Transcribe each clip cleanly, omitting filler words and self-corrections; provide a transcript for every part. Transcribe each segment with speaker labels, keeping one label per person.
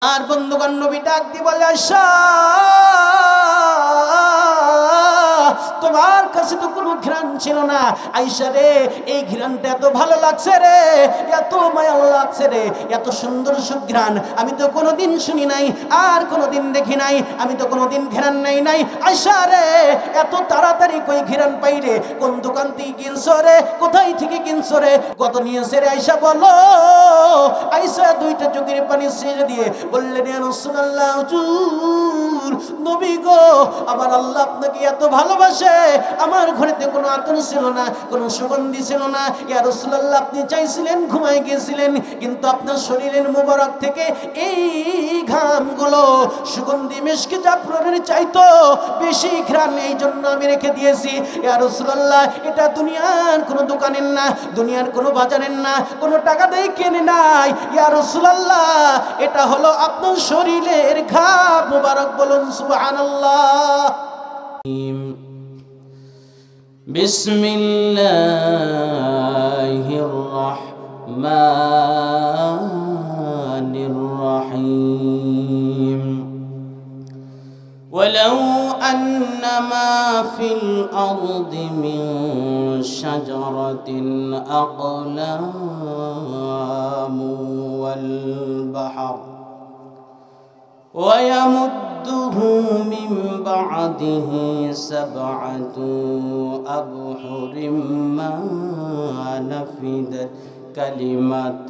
Speaker 1: আর বন্ধুগণ নবী ডাক দিয়ে বলে আয়েশা তোমার কাছে তো কোনো ঘ্রাণ ছিল না। আয়েশা রে এই ঘ্রাণটা এত ভালো লাগছে রে, এত মায়া লাগছে রে, এত সুন্দর সুঘ্রাণ আমি তো কোনোদিন শুনি নাই, আর কোনোদিন দেখি নাই, আমি তো কোনোদিন ঘ্রাণ নাই। আয়েশা রে এত তাড়াতাড়ি কই ঘ্রাণ পাই রে? কোন দোকান থেকে কিনছো রে? কোথায় থেকে কিনছো রে? কত নিয়েছে রে? আয়েশা বলো। আয়েশা দুইটা চোখের পানি ছেড়ে দিয়ে বললেন ইয়া রাসূলুল্লাহ, হুজুর নবী গো, আমার আল্লাহ আপনাকে এত ভালোবাসে, আমার ঘরেতে কোনো আতর ছিল না, কোনো সুগন্ধি ছিল না। ইয়া রাসূলুল্লাহ, আপনি চাইছিলেন ঘুমায় গিয়েছিলেন, কিন্তু আপনার শরীরের মুবারক থেকে এই ঘামগুলো সুগন্ধি মিশকে জাফরানের চাইতো বেশি ঘ্রাণ, এই জন্য আমি রেখে দিয়েছি। ইয়া রাসূলুল্লাহ, এটা দুনিয়ার কোনো দোকানের না, দুনিয়ার কোনো বাজারের না, কোনো টাকা দিয়ে কেনে নাই। ইয়া রাসূলুল্লাহ, এটা হলো আপনার শরীরের ঘাম মুবারক। বলুন সুবহানাল্লাহ। বিসমিল্লাহির রাহমানির রহিম। ولو أن ما في الأرض من شجرة أقلام والبحر ويمده من بعده سبعة أبحر ما نفدت كلمات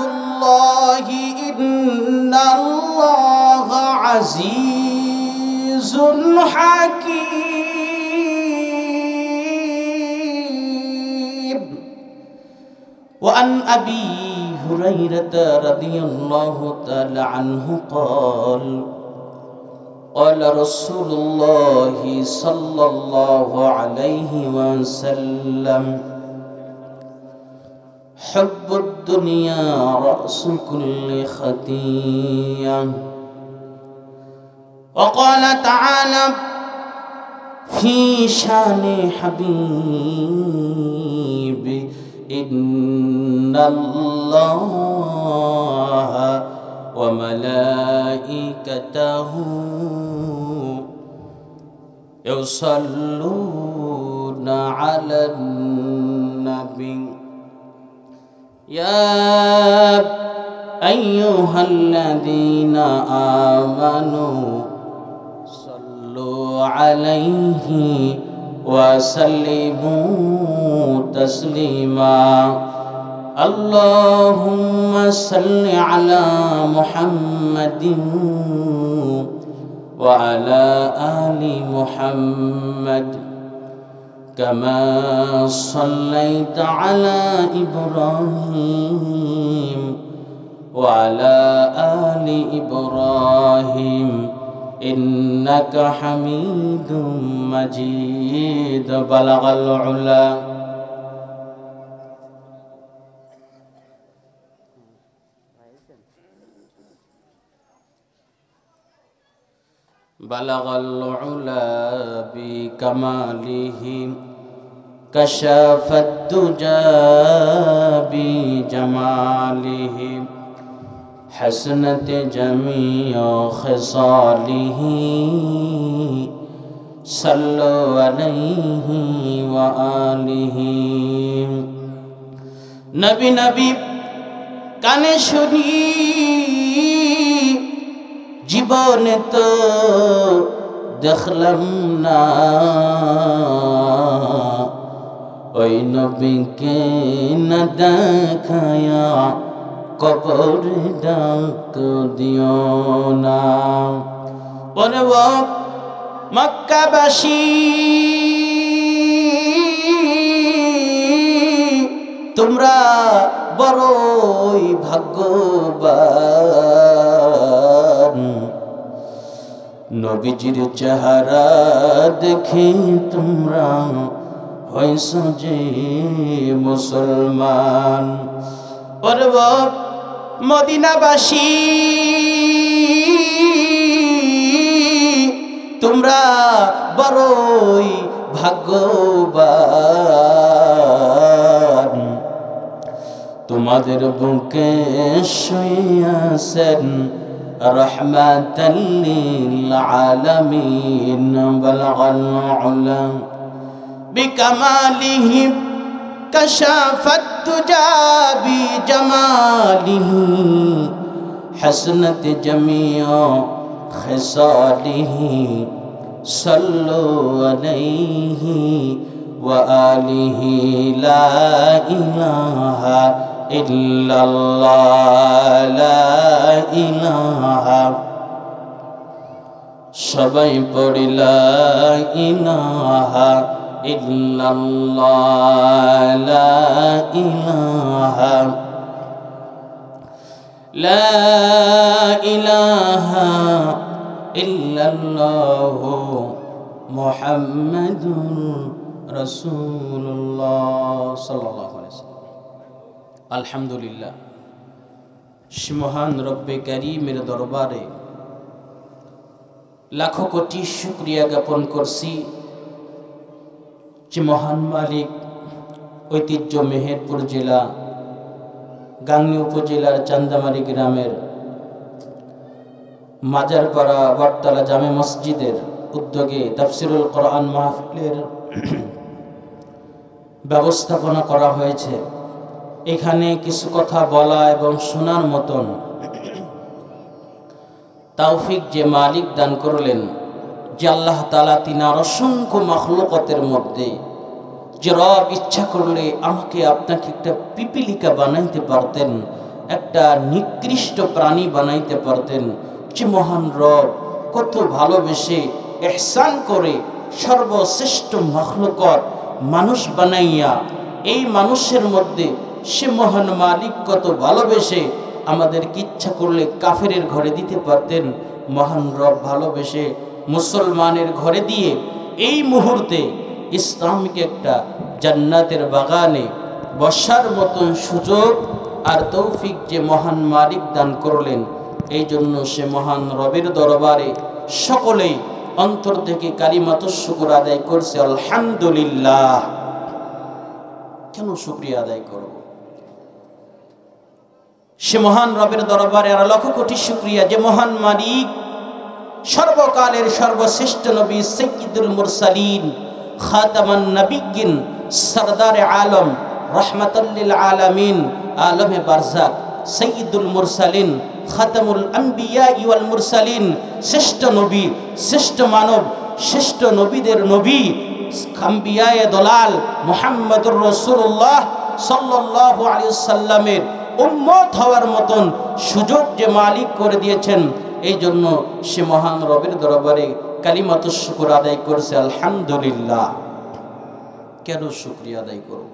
Speaker 1: الله إن الله عزيز حكيم. وعن أبي هريرة رضي الله تعالى عنه قال قال رسول الله صلى الله عليه وسلم حب الدنيا رأس كل خطيئة. وقال تعالى في شان حبيب إن الله وملائكته يصلون على النبي يا أيها الذين آمنوا صلوا عليه وسلموا تسليما. اللهم صل على محمد وعلى آل محمد كما صليت على إبراهيم وعلى آل إبراهيم إنك حميد مجيد. بلغ العلا بلغ العلا بكماله كشف الدجى بجماله حسنت جميع خصاله صلوا عليه وآله. নবী নবী কানে শুনি জীবনে তো দেখলাম না, ওই নবীকে না দেখায়া কবর ডাক দিও না। বলে মক্কাবাসী তোমরা বড়ই ভাগ্যবান, নবীজির চেহারা দেখে তোমরা হইছ যে মুসলমান। পর্ব মদিনাবাসী তোমরা বড়ই ভাগ্যবান, আমাদের বুকে শুইয়াছেন রহমাতাল লিল আলামিন বালাগাল উলা বিকামালিহি কাশাফাত তুজা বিজামালিহি হাসনাত জামিউ খিসালিহি সাল্লু আলাইহি ওয়া আলিহি লা ইলাহা ইল্লাল্লাহ লা ইলাহা সবাই পড়ি লা ইলাহা ইল্লাল্লাহ লা ইলাহা লা ইলাহা ইল্লাল্লাহ মুহাম্মাদুর রাসূলুল্লাহ সাল্লাল্লাহু আলাইহি ওয়াসাল্লাম। আলহামদুলিল্লাহ, সে মহান রব্বে কারীমের দরবারে লাখো কোটি শুকরিয়া জ্ঞাপন করছি যে মহান মালিক ঐতিহ্য মেহেরপুর জেলা গাংনী উপজেলার চান্দামারি গ্রামের মাজারপাড়া বটতলা জামে মসজিদের উদ্যোগে তাফসিরুল কোরআন মাহফিলের ব্যবস্থাপনা করা হয়েছে। এখানে কিছু কথা বলা এবং শোনার মতন তৌফিক যে মালিক দান করলেন, যে আল্লাহ তাআলা তিনার অসংখ্য মাখলুকাতের মধ্যে যে রব ইচ্ছা করলে আমাকে আপনাকে একটা পিপিলিকা বানাইতে পারতেন, একটা নিকৃষ্ট প্রাণী বানাইতে পারতেন। যে মহান রব কত ভালোবেসে ইহসান করে সর্বশ্রেষ্ঠ মাখলুকাত মানুষ বানাইয়া এই মানুষের মধ্যে সে মহান মালিক কত ভালোবেসে আমাদেরকে ইচ্ছা করলে কাফেরের ঘরে দিতে পারতেন। মহান রব ভালোবেসে মুসলমানের ঘরে দিয়ে এই মুহূর্তে ইসলামিক একটা জান্নাতের বাগানে বসার মতন সুযোগ আর তৌফিক যে মহান মালিক দান করলেন, এই জন্য সে মহান রবের দরবারে সকলেই অন্তর থেকে কালিমাতুশ শুকর আদায় করছে আলহামদুলিল্লাহ। কেন শুকরিয়া আদায় করব? সে মহান রবের দরবারে আর লক্ষ কোটি শুকরিয়া যে মহান মালিক সর্বকালের সর্বশ্রেষ্ঠ নবী সাইয়্যিদুল মুরসালিন খাতামান নবিয়্যিন সরদারে আলম রাহমাতাল লিল আলামিন আলমে বারজাক সাইয়্যিদুল মুরসালিন খাতামুল আম্বিয়া ওয়াল মুরসালিন, শ্রেষ্ঠ নবী, শ্রেষ্ঠ মানব, শ্রেষ্ঠ নবীদের নবী, আম্বিয়ায়ে দলাল মুহাম্মদুর রাসূলুল্লাহ সাল্লাল্লাহু আলাইহি ওয়াসাল্লামের উম্মত হওয়ার মতন সুযোগ যে মালিক করে দিয়েছেন, এই জন্য সে মহান রবের দরবারে কালিমাতুশ শুকর আদায় করছে আলহামদুলিল্লাহ। কেন শুকরিয়া আদায় করব?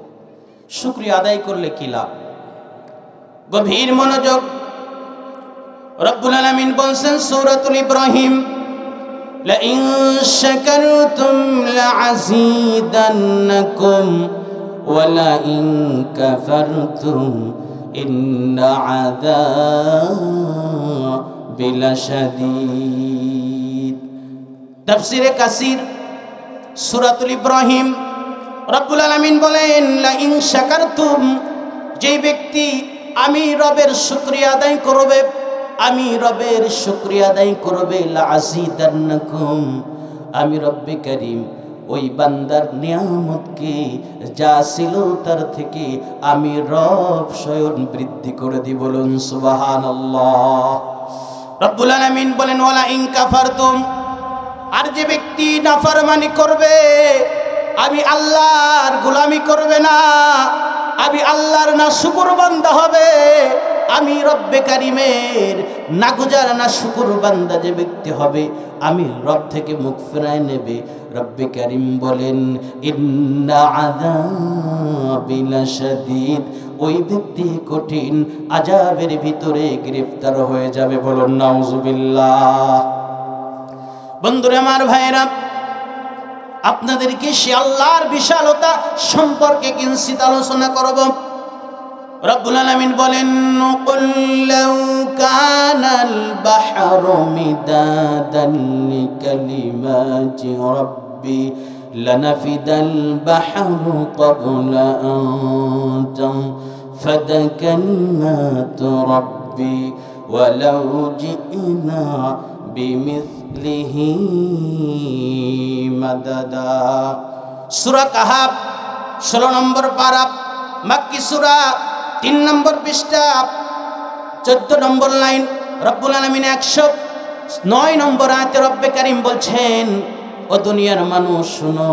Speaker 1: শুকরিয়া আদায় করলে কি লাভ? গভীর মনোযোগ। রব্বুল আলামিন বলছেন সূরাতুল ইব্রাহিম, লা ইন শাকারতুম লাযীদান্নাকুম ওয়া লা ইন কাফারতুম ইন্না আযাবি লাশাদীদ। তাফসীরে কাসির সূরাতুল ইব্রাহিম রব্বুল আলামিন বলেন, লা ইন শাকারতুম, যে ব্যক্তি আমি রবের শুকরিয়া আদায় করবে, আমি রবের শুকরিয়া আদায় করবে, লাযীদান্নাকুম, আমি রব্বে কারীম ওই বান্দার নিয়ামতকে যা ছিল তার থেকে আমি রব স্বয়ং বৃদ্ধি করে দিব। বলুন সুবহানাল্লাহ। রব্বুল আলামিন বলেন, ওয়ালা ইন কাফারতুম, আর যে ব্যক্তি নাফরমানি করবে, আমি আল্লাহর গোলামি করবে না, আমি আল্লাহর না শুকর বান্দা হবে, আমি রব্বে কারীমের নাগুজার না শুকর বান্দা যে ব্যক্তি হবে, আমি রব থেকে মুখ ফিরায় নেবে। রব্বে কারীম বলেন, ইন্না আযাবি লাশাদীদ, ওই ব্যক্তি কঠিন আযাবের ভিতরে গ্রেফতার হয়ে যাবে। বলুন নাউজুবিল্লাহ। বন্ধুরা আমার, ভাইরা, আপনাদেরকে সে আল্লাহর বিশালতা সম্পর্কে কিঞ্চিত আলোচনা করব। রব্বুল আলামিন বলেন, কুল লাউ কানাল বাহরু মিদাদান লিকালিমাতি রাব্বি লানাফিদাল বাহরু ক্বাবলা আন فدكنات ربي ولو جئنا بمثله مددا সূরা কাহাফ 16 নম্বর পারা মক্কি সূরা 3 নম্বর পৃষ্ঠা 14 নম্বর লাইন রব্বুল আলামিন 109 নম্বর আয়াতে রব্বে কারীম বলছেন ও দুনিয়ার মানুষ শুনো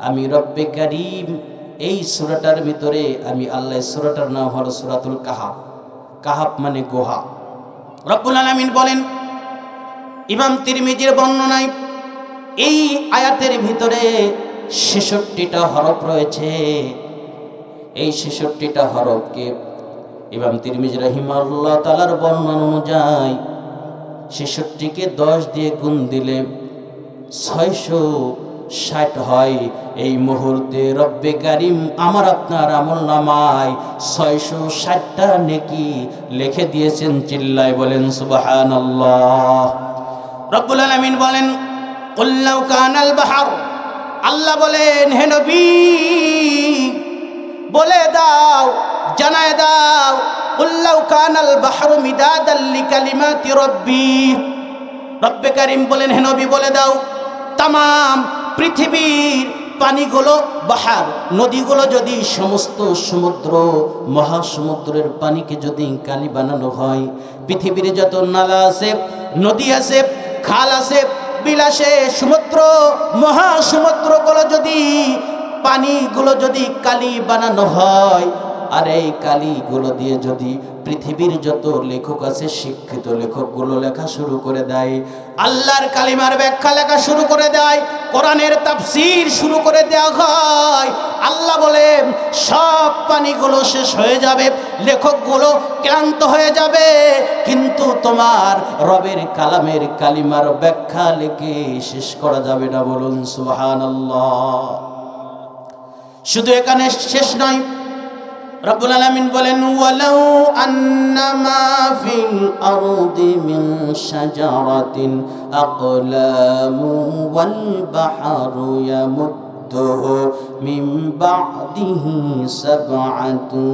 Speaker 1: আমি রব্বে কারীম এই সূরাটার ভিতরে আমি আল্লাহ সূরাটার নাম হলো সূরাতুল কাহাফ কাহাফ মানে গুহা রব্বুল আলামিন বলেন ইমাম তিরমিজির বর্ণনায় এই আয়াতের ভিতরে 66টা হরফ রয়েছে এই 66টা হরফকে ইমাম তিরমিজি রাহিমাহুল্লাহ তাআলার বর্ণনা অনুযায়ী 66কে 10 দিয়ে গুণ দিলে 660 হয় এই মুহূর্তে রব্বে কারীম আমার আপনার আমলনামায় 660টা নেকি লিখে দিয়েছেন চিল্লায় বলেন সুবহানাল্লাহ রব্বুল আলামিন বলেন কুল লাউ কানাল বাহর আল্লাহ বলেন হে নবী বলে দাও জানায় দাও কুল লাউ কানাল বাহরু মিদাদাল লিকালিমাতি রব্বি রব্বে কারীম বলেন হে নবী বলে দাও तमाम পৃথিবীর পানিগুলো বাহার নদীগুলো যদি সমস্ত সমুদ্র মহাসমুদ্রের পানিকে যদি কালি বানানো হয় পৃথিবীর যত নালা আছে নদী আছে খাল আছে বিল আছে সমুদ্র মহাসমুদ্রগুলো যদি পানিগুলো যদি কালি বানানো হয় আর এই কালিগুলো দিয়ে যদি পৃথিবীর যত লেখক আছে শিক্ষিত লেখকগুলো লেখা শুরু করে দেয় আল্লাহর কালিমার ব্যাখ্যা লেখা শুরু করে দেয় কোরআনের তাফসীর শুরু করে দেওয়া হয় আল্লাহ বলেন সব পানিগুলো শেষ হয়ে যাবে লেখকগুলো ক্লান্ত হয়ে যাবে কিন্তু তোমার রবের কালামের কালিমার ব্যাখ্যা লিখে শেষ করা যাবে না বলুন সুবহানাল্লাহ শুধু এখানে শেষ নয় রব্বুল আলামিন বলেন ওয়ালাউ আন্নামা ফিল আরদি মিন শাজারাতিন আকলামু ওয়াল বাহরু ইয়ামুদ্দুহু মিন বা'দিহি সাব'আতু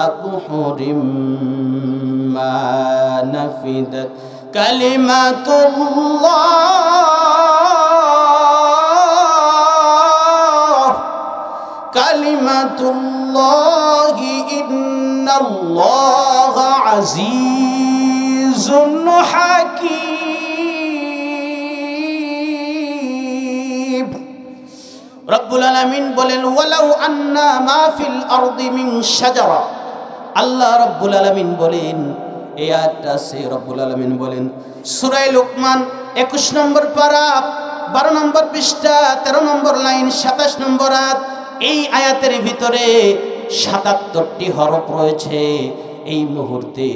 Speaker 1: আবহুরিম মা নাফিদাত কালিমাতুল্লাহ কালিমাতুল্লাহি ইন্নাল্লাহা আজিজুন হাকীম রব্বুল আলামিন বলেন ওয়ালাউ আন্না মা ফিল আরদি মিন শাজারা আল্লাহ রব্বুল আলামিন বলেন এই আয়াতটা আছে রব্বুল আলামিন বলেন সূরা লুকমান 21 নম্বর পারা 12 নম্বর পৃষ্ঠা 13 নম্বর লাইন 27 নম্বর আয়াত এই আয়াতের ভিতরে 77টি হরফ রয়েছে এই মুহূর্তে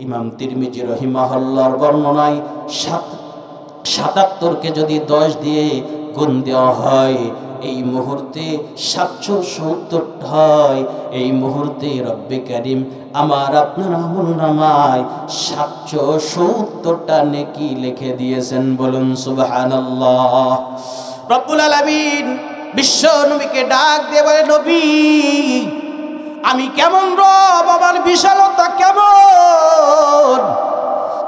Speaker 1: ইমাম তিরমিজি রাহিমাহুল্লাহর বর্ণনায় 77কে যদি 10 দিয়ে গুণ দেওয়া হয় এই মুহূর্তে 770 হয় এই মুহূর্তে রব্বে কারীম আমার আপনার আমলনামায় 770টা নেকি লিখে দিয়েছেন বলুন সুবহানাল্লাহ রব্বুল আলামিন বিশ্ব নবীকে ডাক দিয়ে বলে নবী আমি কেমন রব আমার বিশালতা কেমন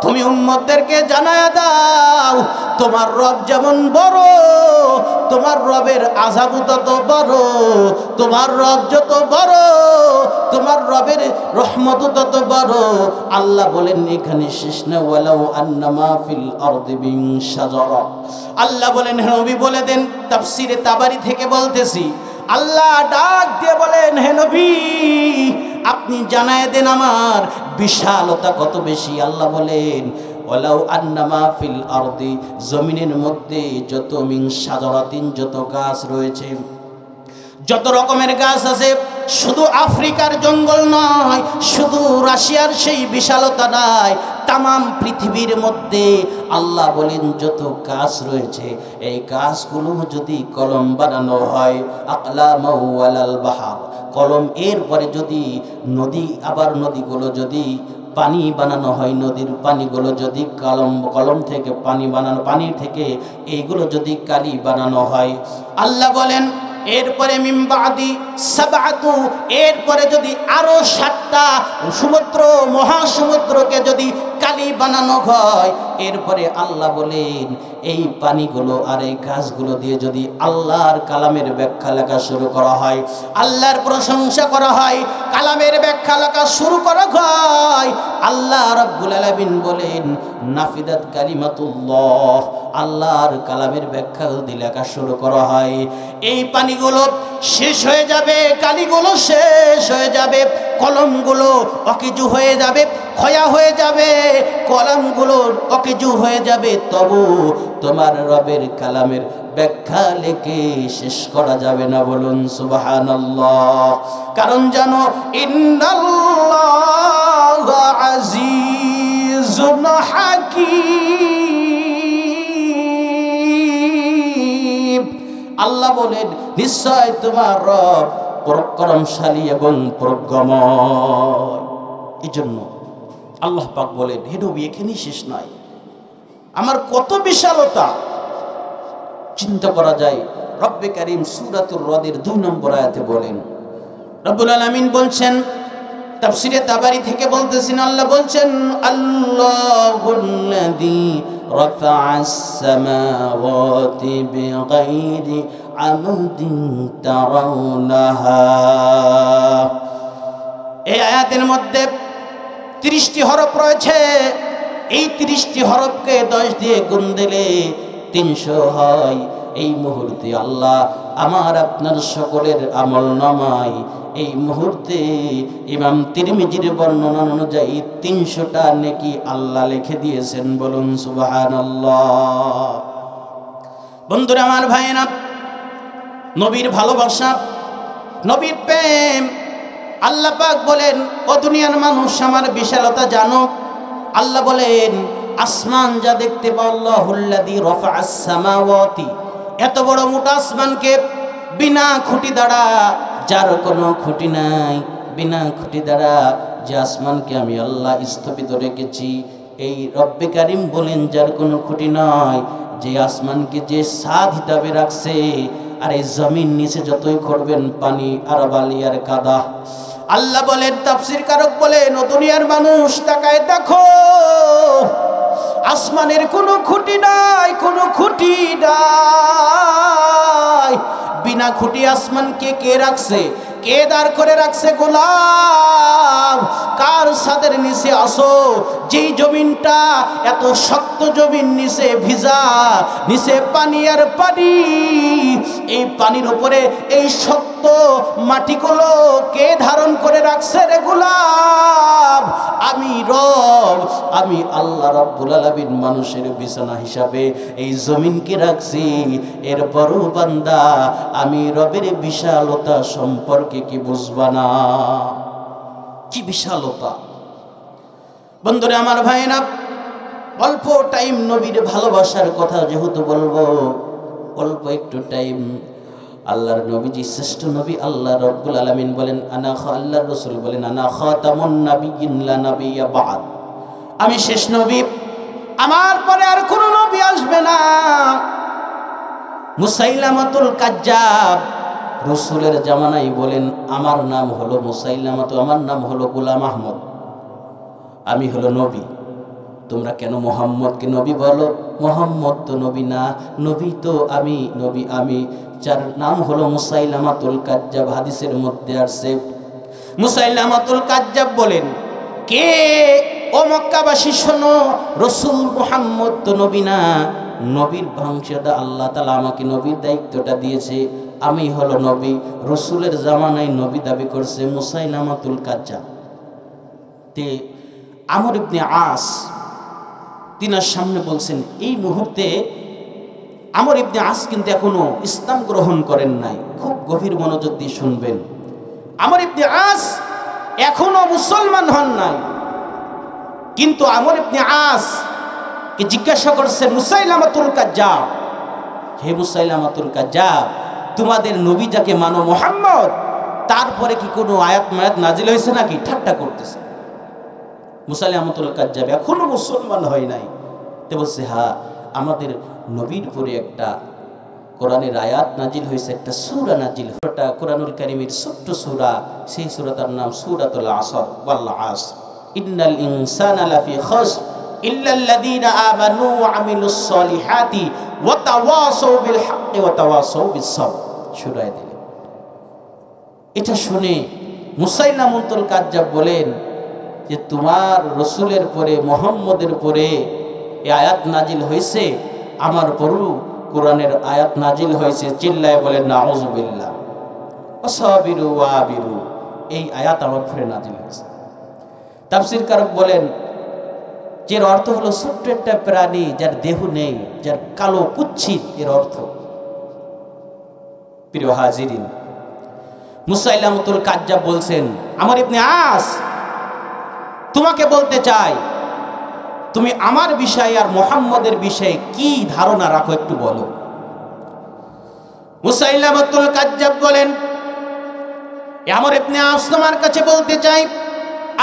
Speaker 1: তুমি উম্মতদেরকে জানায়া দাও তোমার রব যেমন বড় তোমার রবের আযাব তত বড় তোমার রব যত বড় তোমার রবের রহমত তত বড় আল্লাহ বলেন এখানে শেষ না ওয়ালাউ আন্নামা ফিল আরদি মিন শাজারা আল্লাহ বলেন হে নবী বলে দেন তাফসীরে তাবারি থেকে বলতেছি আল্লাহ ডাক দিয়ে বলেন হে নবী আপনি জানায় দেন আমার বিশালতা কত বেশি আল্লাহ বলেন ওয়ালাউ আন্নামা ফিল আরদি জমিনের মধ্যে যত মিন শাজারাতিন যত গাছ রয়েছে যত রকমের গাছ আছে শুধু আফ্রিকার জঙ্গল নয় শুধু রাশিয়ার সেই বিশালতা নয় तमाम পৃথিবীর মধ্যে আল্লাহ বলেন যত গাছ রয়েছে এই গাছগুলো যদি কলম বানানো হয় আকলামু ওয়ালাল বাহার কলম এর পরে যদি নদী আবার নদীগুলো যদি পানি বানানো হয় নদীর পানিগুলো যদি কলম থেকে পানি বানানো পানি থেকে এইগুলো যদি কালি বানানো হয় আল্লাহ বলেন এরপরে মিন বাদি সাবআতু, এরপরে যদি আরো 7টা সমুদ্র মহাসমুদ্রকে যদি কালি বানানো হয়, এরপরে আল্লাহ বলেন এই পানিগুলো আর এই গাছগুলো দিয়ে যদি আল্লাহর কালামের ব্যাখ্যা লেখা শুরু করা হয়, আল্লাহর প্রশংসা করা হয়, কালামের ব্যাখ্যা লেখা শুরু করা হয়, আল্লাহ রাব্বুল আলামিন বলেন নাফিদাত কালিমাতুল্লাহ, আল্লাহর কালামের ব্যাখ্যা যদি লেখা শুরু করা হয়, এই পানিগুলো শেষ হয়ে যাবে, কালিগুলো শেষ হয়ে যাবে, কলমগুলো অকেজু হয়ে যাবে, ক্ষয়া হয়ে যাবে, কলমগুলো অকেজু হয়ে যাবে, তবু তোমার রবের কালামের ব্যাখ্যা লেখে শেষ করা যাবে না। বলুন সুবহানাল্লাহ। কারণ জানো ইন্নাল্লাহু আজিজুন হাকীম, আল্লাহ বলেন নিশ্চয় তোমার রব পরাক্রমশালী এবং প্রজ্ঞাময়। এই জন্য আল্লাহ পাক বলেন হে নবী এখানেই শেষ নয়, আমার কত বিশালতা চিন্তা করা যায়। রব্বে কারীম সূরাতুর রদের 2 নম্বর আয়াতে বলেন, রব্বুল আলামিন বলছেন, তাফসিরে তাবারি থেকে বলতেছেন, আল্লাহ বলছেন আল্লাহুল্লাযী রাফা'আস সামাওয়াতি বিগাইরি আমাদিন তারাউনাহা। এই আয়াতের মধ্যে 30টি হরফ রয়েছে। এই 30টি হরফকে 10 দিয়ে গুণ দিলে 300 হয়। এই মুহূর্তে আল্লাহ আমার আপনার সকলের আমলনামায় এই মুহূর্তে ইমাম তিরমিজির বর্ণনা অনুযায়ী 300টা নেকি আল্লাহ লিখে দিয়েছেন। বলুন সুবহানাল্লাহ। বন্ধুরা আমার ভাইয়েরা, নবীর ভালোবাসা, নবীর প্রেম, আল্লাহ পাক বলেন ও দুনিয়ার মানুষ আমার বিশালতা জানো। আল্লাহ বলেন আসমান যা দেখতে পাও, আল্লাহুল্লাযী রাফা'আস সামাওয়াতি, এত বড় মোটা আসমানকে বিনা খুঁটি দ্বারা, যার কোনো খুঁটি নাই, বিনা খুঁটি দ্বারা যে আসমানকে আমি আল্লাহ স্থপিত রেখেছি, এই রব্বে কারীম বলেন যার কোনো খুঁটি নয়, যে আসমানকে যে সাদ হিসাবে রাখছে, আর এই জমিন নিচে যতই করবেন পানি আর বালি আর কাদা। আল্লাহ বলেন, তাফসীর কারক বলেন ও দুনিয়ার মানুষ তাকায় দেখো, আসমানের কোনো খুঁটি নাই, কোনো খুঁটি নাই। বিনা খুঁটি আসমানকে কে রাখছে? কে দাঁড় করে রাখছে? গোলাম। কার ছাদের নিচে আসো? যেই জমিনটা এত শক্ত জমিন, নিচে ভিজা, নিচে পানি আর পানি, এই পানির উপরে এই শক্ত মাটিগুলো কে ধারণ করে রাখছে রে গোলাম? আমি রব, আমি আল্লাহ রাব্বুল আলামিন মানুষের বিছানা হিসাবে এই জমিনকে রাখছি। এরপরও বান্দা আমি রবের বিশালতা সম্পর্কে কি বুঝবা না? কি বিশালতা! বন্ধুরা আমার ভাইরা, অল্প টাইম নবীর ভালোবাসার কথা যেহেতু বলবো, অল্প একটু টাইম। আল্লাহর নবীজি শ্রেষ্ঠ নবী। আল্লাহ রাব্বুল আলামিন বলেন আল্লাহর রাসূল বলেন আনা খাতামুন নাবিয়্যিন লা নাবিয়্যা বা'দ, আমি শেষ নবী, আমার পরে আর কোনো নবী আসবে না। মুসাইলামাতুল কাজ্জাব রাসূলের জামানায় বলেন আমার নাম হলো মুসাইলামাতু, আমার নাম হলো গোলাম আহমদ, আমি হলো নবী, তোমরা কেন মুহাম্মদকে নবী বলো? মুহাম্মদ তো নবী না, নবী তো আমি, নবী আমি। যার নাম হলো মুসাইলামাতুল কাজ্জাব, হাদিসের মধ্যে আসছে মুসাইলামাতুল কাজ্জাব বলেন, কে ও মক্কাবাসী শোনো, রাসূল মুহাম্মদ তো নবী না, নবীর বংশধর আল্লাহ তাআলা আমাকে নবীর দায়িত্বটা দিয়েছে, আমি হলো নবী। রাসূলের জামানায় নবী দাবি করছে মুসাইলামাতুল কাজ্জাব। তে আমর ইবনে আস তিনার সামনে বলছেন, এই মুহূর্তে আমর ইবনে আস কিন্তু এখনো ইসলাম গ্রহণ করেন নাই। খুব গভীর মনোযোগ দিয়ে শুনবেন। আমর ইবনে আস এখনো মুসলমান হন নাই, কিন্তু আমর ইবনে আস কে জিজ্ঞাসা করছে মুসাইলামাতুল কাজ্জাব, হে মুসাইলামাতুল কাজ্জাব, তোমাদের নবী যাকে মানো মুহাম্মদ, তারপরে কি কোনো আয়াত মায়াত নাজিল হয়েছে নাকি? ঠাট্টা করতেছে। মুসাইলামাতুল কাজ্জাব এখনো মুসলমান হয় নাই। তে বলছে হ্যাঁ, আমাদের নবীর উপরে একটা কোরআনের আয়াত নাজিল হয়েছে, একটা সূরা নাজিল, ওটা কোরআনুল কারীমের ছোট্ট সূরা, সেই সূরাটার নাম সূরাতুল আসর। ওয়াল আসর ইন্নাল ইনসানা লাফি খুসর ইল্লাল্লাযীনা আমানু ওয়া আমিলুস সলিহাতি ওয়া তাওয়াসাউ বিল হাক্কি ওয়া তাওয়াসাউ বিস সবর। শুনায় দিলেন। এটা শুনে মুসাইলামতুল কাজ্জাব বলেন যে তোমার রসুলের পরে, মুহাম্মদের পরে এই আয়াত নাজিল হয়েছে, আমার পরও কোরআনের আয়াত নাজিল হয়েছে। চিল্লায় বলেন নাউযুবিল্লাহ। ওয়াসাবিরু ওয়াবিরু, এই আয়াত আমার পরে নাজিল হয়েছে। তাফসীরকারক বলেন যে এর অর্থ হলো ছোট্ট একটা প্রাণী যার দেহ নেই, যার কালো কুচ্ছিত, এর অর্থ। প্রিয় হাজিরিন, মুসাইলামতুল কাজ্জাব বলছেন, আমর ইবনে আস, তোমাকে বলতে চাই, তুমি আমার বিষয়ে আর মুহাম্মদের বিষয়ে কি ধারণা রাখো একটু বলো। মুসাইলামতুল কাজ্জাব বলেন, আমর ইবনে আস, তোমার কাছে বলতে চাই,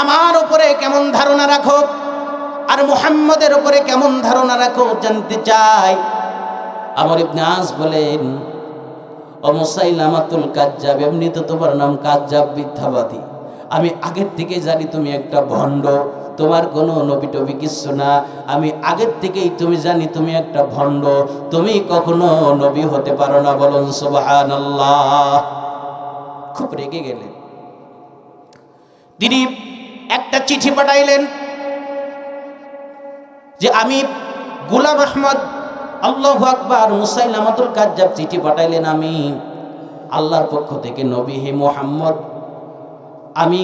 Speaker 1: আমার উপরে কেমন ধারণা রাখো আর মুহাম্মদের উপরে কেমন ধারণা রাখো জানতে চাই। আমর ইবনে আস বলেন, ও মুসাইলামাতুল কাজ্জাব, এমনি তো তোমার নাম কাজ্জাব, মিথ্যাবাদী। আমি আগের থেকে জানি তুমি একটা ভণ্ড, তোমার কোনো নবী টবি কিছু না। আমি আগের থেকেই তুমি জানি তুমি একটা ভণ্ড, তুমি কখনো নবী হতে পারো না। বলুন সুবহানাল্লাহ। খুব রেগে গেলেন। তিনি একটা চিঠি পাঠাইলেন যে আমি গোলাম আহমদ, আল্লাহু আকবার। মুসাইলামাতুল কাজ্জাব চিঠি পাঠাইলেন, আমি আল্লাহর পক্ষ থেকে নবী, হে মুহাম্মদ, আমি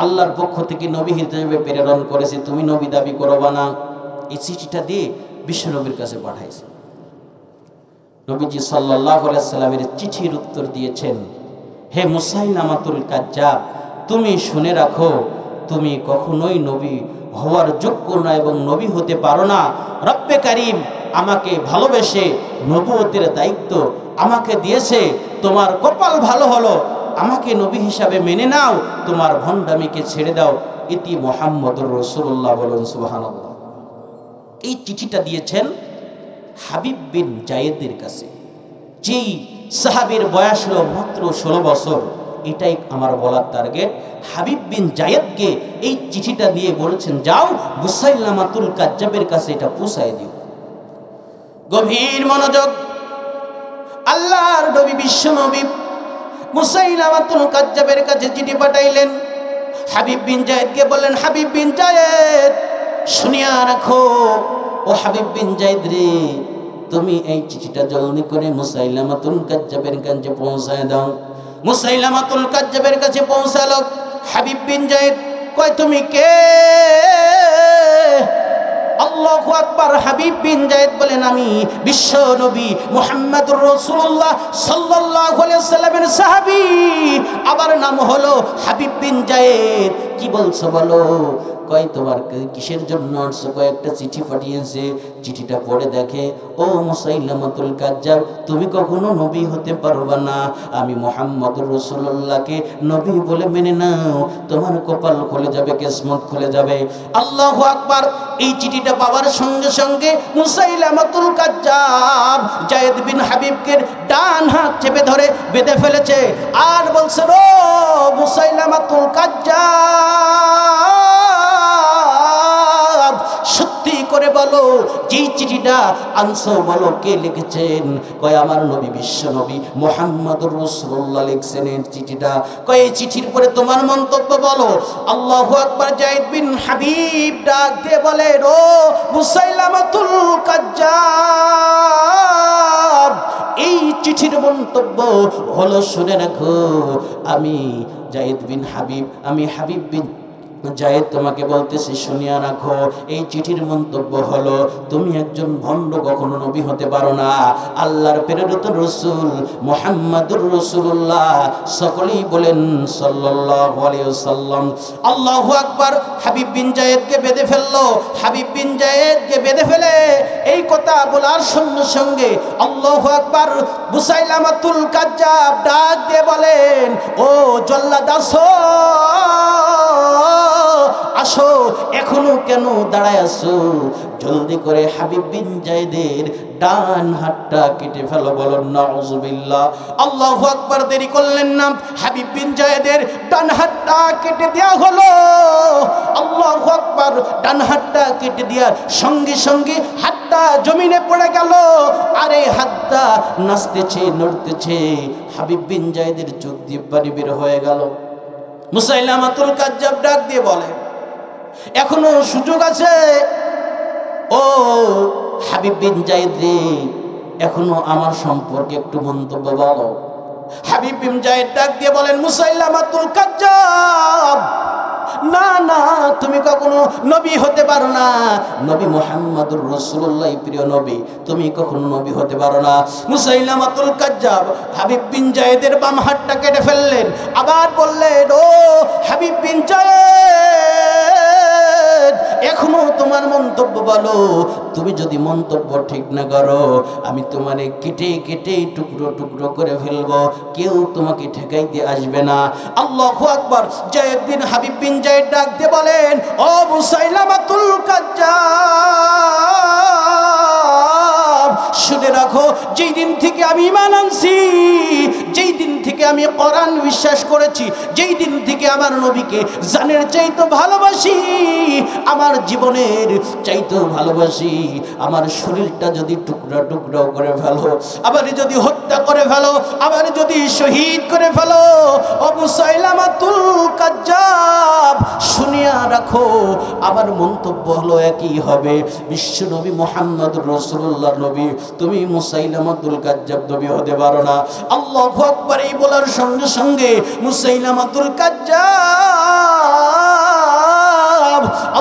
Speaker 1: আল্লাহর পক্ষ থেকে নবী হিসেবে প্রেরণ করেছি, তুমি নবী দাবি করবা না। এই চিঠিটা দিয়ে বিশ্বনবীর কাছে পাঠাইছে। নবীজি সাল্লাল্লাহু আলাইহি সাল্লামের চিঠির উত্তর দিয়েছেন, হে মুসাইলামাতুল কাজ্জাব, তুমি শুনে রাখো, তুমি কখনোই নবী হওয়ার যোগ্য না এবং নবী হতে পারো না। রব্বে কারীম আমাকে ভালোবেসে নবুয়তের দায়িত্ব আমাকে দিয়েছে, তোমার কপাল ভালো হলো, আমাকে নবী হিসাবে মেনে নাও, তোমার ভণ্ডামিকে ছেড়ে দাও। ইতি মুহাম্মদুর রাসূলুল্লাহ। বলুন সুবহানাল্লাহ। এই চিঠিটা দিয়েছেন হাবিব বিন জায়েদের কাছে, যেই সাহাবীর বয়স হলো মাত্র 16 বছর। এটাই আমার বলার টার্গেট। হাবিব বিন জায়েদকে এই চিঠিটা দিয়ে বলেছেন, যাও মুসাইলামাতুল কাজ্জাবের কাছে এটা পৌঁছায় দিও। গভীর মনোযোগ। আল্লাহর নবী, বিশ্ব নবী মুসাইলামাতুল কাজ্জাবের কাছে চিঠি পাঠাইলেন। হাবিব বিন জায়েদকে বললেন, হাবিব বিন জায়েদ, শুনিয়া রাখো, ও হাবিব বিন জায়েদ রে, তুমি এই চিঠিটা জলদি করে মুসাইলামাতুল কাজ্জাবের কাছে পৌঁছায় দাও। মুসাইলামাতুল কাজ্জাবের কাছে পৌঁছালো। হাবিব বিন জায়েদ কয়, তুমি কে? আল্লাহু আকবার। হাবিব বিন জায়েদ বলেন, আমি বিশ্ব নবী মুহাম্মদুর রাসূলুল্লাহ সাল্লাল্লাহু আলাইহি সাল্লামের সাহাবী, আমার নাম হলো হাবিব বিন জায়েদ। কি বলছো বলো? কয়, তোমার কিসের জন্য আসছো? কয়েকটা চিঠি পাঠিয়েছে। চিঠিটা পড়ে দেখে, ও মুসাইলামাতুল কাজ্জাব, তুমি কখনো নবী হতে পারবা না। আমি মুহাম্মদুর রাসূলুল্লাহকে নবী বলে মেনে নাও, তোমার কপাল খুলে যাবে, কিসমত খুলে যাবে। আল্লাহু আকবার। এই চিঠিটা পাওয়ার সঙ্গে সঙ্গে মুসাইলামাতুল কাজ্জাব জায়েদ বিন হাবিবকে ডান হাত চেপে ধরে বেঁধে ফেলেছে আর বলছে, ও মুসাইলামাতুল কাজ্জাব, সত্যি করে বলো, যেই চিঠিটা আনছো বলো কে লিখেছেন? কয়, আমার নবী, বিশ্ব নবী মুহাম্মদুর রাসূলুল্লাহ লিখছেন এই চিঠিটা। কয়, এই চিঠির পরে তোমার মন্তব্য বলো। আল্লাহু আকবার। জায়েদ বিন হাবিব ডাক দিয়ে বলেন, ও মুসাইলামাতুল কাজ্জাব, এই চিঠির মন্তব্য হলো, শুনে রাখো, আমি জায়েদ বিন হাবিব, আমি হাবিব বিন জায়েদ তোমাকে বলতেছি, শুনিয়া রাখো, এই চিঠির মন্তব্য হলো, তুমি একজন ভণ্ড, কখনো নবী হতে পারো না। আল্লাহর প্রেরিত রাসূল মুহাম্মদুর রাসূলুল্লাহ, সকলেই বলেন সাল্লাল্লাহু আলাইহি ওয়াসাল্লাম। আল্লাহু আকবার। হাবিব বিন জায়েদকে বেঁধে ফেললো। হাবিব বিন জায়েদকে বেঁধে ফেলে এই কথা বলার সঙ্গে সঙ্গে আল্লাহু আকবার, মুসাইলামাতুল কাজ্জাব ডাক দিয়ে বলেন, ও জল্লাদ আসো, আসো, এখনো কেন দাঁড়ায় আছো? জলদি করে হাবিব বিন যায়েদের ডান হাতটা কেটে ফেলো। বলুন নাউজুবিল্লাহ। আল্লাহু আকবার। দেরি করলেন না, হাবিব বিন যায়েদের ডান হাতটা কেটে দেয়া হলো। আল্লাহু আকবার। ডান হাতটা কেটে দেওয়ার সঙ্গে সঙ্গে হাতটা জমিনে পড়ে গেল। আরে হাতটা নাচতেছে, নড়তেছে। হাবিব বিন যায়েদের চোখ দিয়ে পানি বের হয়ে গেল। মুসাইলামাতুল কাজ্জাব ডাক দিয়ে বলে, এখনো সুযোগ আছে। ও হাবিব বিন যায়েদ রে, এখনো আমার সম্পর্কে একটু মন্তব্য বলো। হাবিব বিন যায়েদ ডাক দিয়ে বলেন, মুসাইলামাতুল কাজ্জাব, না না, তুমি কখনো নবী হতে পারো না। নবী মুহাম্মদুর রাসূলুল্লাহ প্রিয় নবী, তুমি কখনো নবী হতে পারো না। মুসাইলামাতুল কাজ্জাব হাবিব বিন যায়েদের বাম হাতটা কেটে ফেললেন। আবার বললেন, ও হাবিব বিন যায়েদ, এখনো তোমার মন্তব্য বলো। তুমি যদি মন্তব্য ঠিক না করো, আমি তোমারে কেটে কেটে টুকরো টুকরো করে ফেলবো, কেউ তোমাকে ঠেকাইতে আসবে না। আল্লাহু আকবার। যায়েদ বিন হাবিব বিন যায়েদ ডাক দিয়ে বলেন, ও মুসাইলামাতুল কাজ্জাব, শুনে রাখো, যেই দিন থেকে আমি ঈমান আনছি, যেই দিন থেকে আমি কোরআন বিশ্বাস করেছি, যেই দিন থেকে আমার নবীকে জানের চাইতে ভালোবাসি, আমার জীবনের চাইতে ভালোবাসি, আমার শরীরটা যদি টুকরা টুকরা করে ফেলো, আবার যদি হত্যা করে ফেলো, আবার যদি শহীদ করে ফেলো, ও মুসাইলামাতুল কাজ্জাব, শুনিয়া রাখো, আমার মন্তব্য হলো একই হবে। বিশ্ব নবী মুহাম্মদুর রাসূলুল্লাহ নবী, তুমি মুসাইলামাতুল কাজ্জাব নবী হতে পারো না। আল্লাহু আকবার। এই বলার সঙ্গে সঙ্গে মুসাইলামাতুল কাজ্জাব,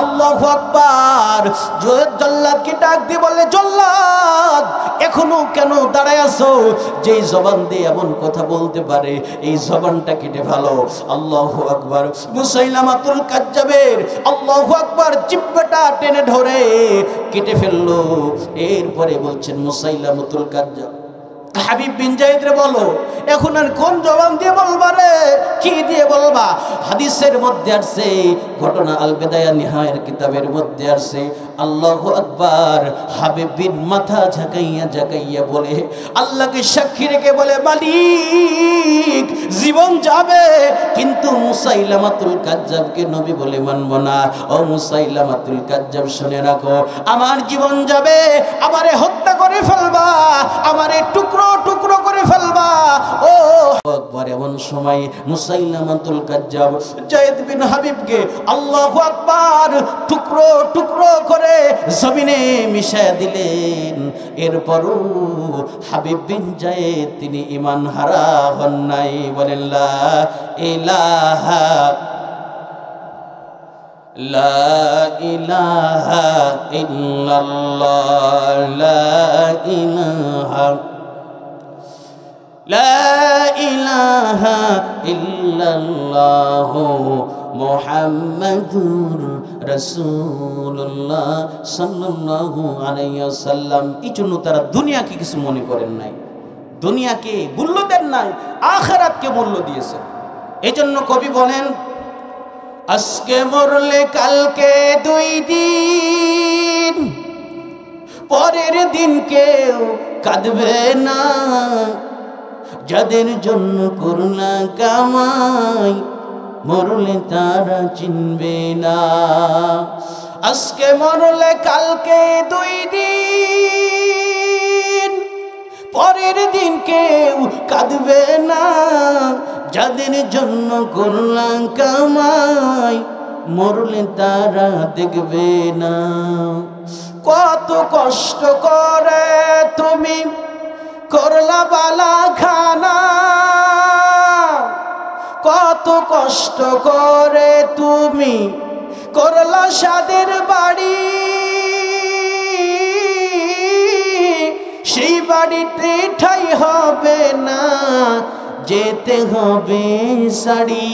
Speaker 1: আল্লাহু আকবার, জল্লাদকে ডাক দিয়ে বলে, জল্লাদ, এখনো কেন দাঁড়ায় আছো? যেই জবান দিয়ে এমন কথা বলতে পারে, এই জবানটা কেটে ফেলো। আল্লাহু আকবার। মুসাইলামাতুল কাজ্জাবের আল্লাহু আকবার জিহ্বাটা টেনে ধরে কেটে ফেললো। এরপরে বলছেন, মুসাইলামাতুল কাজ্জাব, হাবিব বিন যায়েদ রে বলো, এখন আর কোন জবান দিয়ে বলবা রে? কি দিয়ে বলবা? হাদিসের মধ্যে আসছে, ঘটনা আল বিদায়া নিহায়ের কিতাবের মধ্যে আসছে, আল্লাহু আকবার, হাবিব বিন মাথা ঝাঁকাইয়া ঝাঁকাইয়া বলে, আল্লাহকে সাক্ষী রেখে বলে, মালিক, জীবন যাবে কিন্তু মুসাইলামাতুল কাজ্জাবকে নবী বলে মানব না। ও মুসাইলামাতুল কাজ্জাব, শুনে রাখো, আমার জীবন যাবে, আমারে হত্যা করে ফেলবা, আমারে টুকরো টুকরো করে ফেলবা। ও আকবার। এমন সময় মুসাইলামাতুল কাজ্জাব যায়েদ বিন হাবিবকে আল্লাহু আকবার টুকরো টুকরো করে জমিনে মিশিয়ে দিলেন। এরপরও হাবিব বিন যায়েদ তিনি ঈমান হারা হন নাই। বলেন লা ইলাহা লা ইলাহা ইল্লাল্লাহ, লা ইলাহা লা ইলাহা ইল্লাল্লাহ মুহাম্মাদুর রাসূলুল্লাহ সাল্লাল্লাহু আলাইহি ওয়াসাল্লাম। এই জন্য তারা দুনিয়াকে কিছু মনে করেন নাই, দুনিয়াকে মূল্য দেন নাই, আখিরাতকে মূল্য দিয়েছেন। এই জন্য কবি বলেন, আজকে মরলে কালকে দুই দিন, পরের দিন কেউ কাঁদবে না, যাদের জন্য করুণা কামাই মরলে তারা চিনবে না। আজকে মরলে কালকে দুই দিন, পরের দিন কেউ কাঁদবে না, যাদের জন্য করুণা কামাই মরলে তারা দেখবে না। কত কষ্ট করে তুমি করলা বালা খানা, কত কষ্ট করে তুমি করলা স্বাদের বাড়ি, সেই বাড়িতে ঠাই হবে না, যেতে হবে সারি।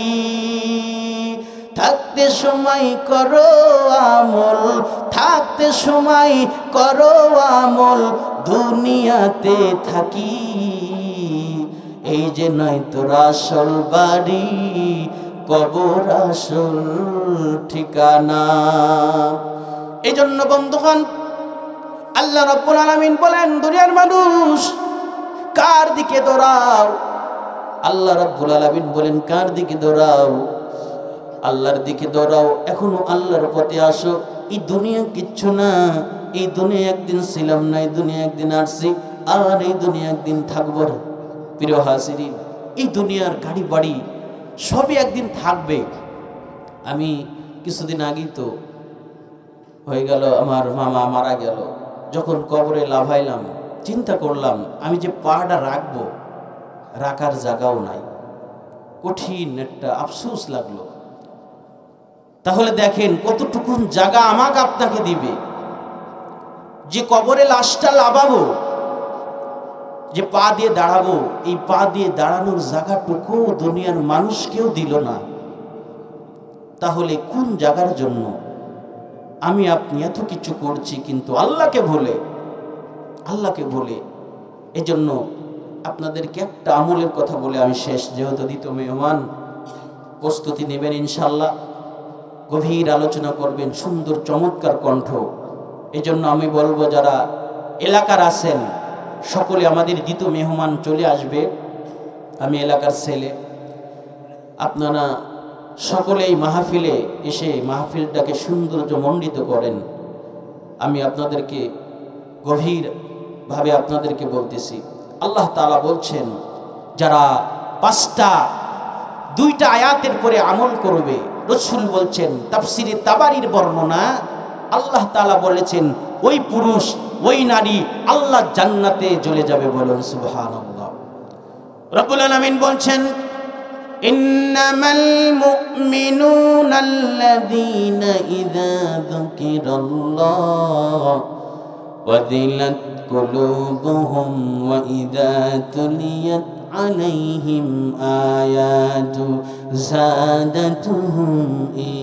Speaker 1: থাকতে সময় করো আমল, থাকতে সময় করো আমল, দুনিয়াতে থাকি এই যে নয় তোর আসল বাড়ি, কবর আসল ঠিকানা। এজন্য বন্ধুগণ, আল্লাহ রাব্বুল আলামিন বলেন, দুনিয়ার মানুষ কার দিকে দৌড়াও? আল্লাহ রাব্বুল আলামিন বলেন, কার দিকে দৌড়াও? আল্লাহর দিকে দৌড়াও, এখনো আল্লাহর পথে আসো। এই দুনিয়া কিচ্ছু না, এই দুনিয়া একদিন ছিলাম না, এই দুনিয়া একদিন আসছি, আর এই দুনিয়া একদিন থাকবো না। প্রিয় হাজিরিন, এই দুনিয়ার গাড়ি বাড়ি সবই একদিন থাকবে। আমি কিছুদিন আগেই তো হয়ে গেল, আমার মামা মারা গেল। যখন কবরে লাফাইলাম, চিন্তা করলাম আমি যে পাটা রাখবো, রাখার জায়গাও নাই। কঠিন একটা আফসোস লাগলো। তাহলে দেখেন কতটুকুন জায়গা আমাকে আপনাকে দিবে। যে কবরে লাশটা লাভাবো, যে পা দিয়ে দাঁড়াবো, এই পা দিয়ে দাঁড়ানোর জায়গাটুকু দুনিয়ার মানুষ কেউ দিল না। তাহলে কোন জায়গার জন্য আমি আপনি এত কিছু করছি, কিন্তু আল্লাহকে ভুলে। এজন্য আপনাদেরকে একটা আমলের কথা বলে আমি শেষ, যেহেতু দ্বিতীয় মেহমান প্রস্তুতি নেবেন ইনশাল্লাহ, গভীর আলোচনা করবেন, সুন্দর চমৎকার কণ্ঠ। এজন্য আমি বলবো, যারা এলাকার আছেন সকলে আমাদের দ্বিতীয় মেহমান চলে আসবে। আমি এলাকার ছেলে, আপনারা সকলে এই মাহফিলে এসে মাহফিলটাকে সৌন্দর্যমণ্ডিত করেন। আমি আপনাদেরকে গভীরভাবে আপনাদেরকে বলতেছি, আল্লাহ তাআলা বলছেন, যারা 2টা আয়াতের পরে আমল করবে, রাসূল বলছেন, তাফসিরে তাবারির বর্ণনা, আল্লাহ তাআলা বলেছেন ওই পুরুষ ওই নারী আল্লাহ জান্নাতে চলে যাবে। বলুন সুবহানাল্লাহ। রব্বুল আলামিন বলছেন, ইন্নামাল মুমিনুনা আল্লাযীনা ইযা যুকিরাল্লাহ ওয়াজিলাত কুলুবুহুম ওয়া ইযা তুলিয়াত আলাইহিম আয়াতু যাদাতুহুম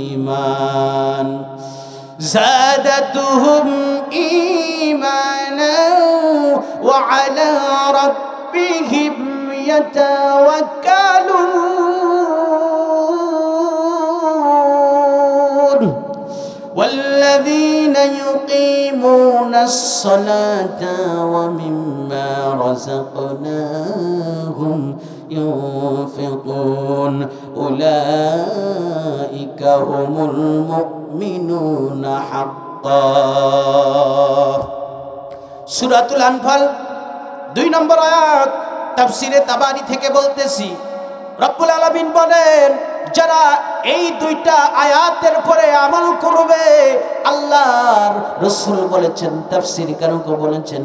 Speaker 1: ঈমান ঈমানা ওয়া আলা রাব্বিহিম ইয়াতাওয়াক্কালুন والذين يقيمون الصلاة ومما رزقناهم ينفقون أولئك هم المؤمنون حقا। সূরাতুল আনফাল 2 নম্বর আয়াত, তাফসিরে তাবারি থেকে বলতেছি। রব্বুল আলামিন বলেন, যারা এই 2টা আয়াতের পরে আমল করবে, আল্লাহর রাসূল বলেছেন, তাফসীরকারকে বলেছেন,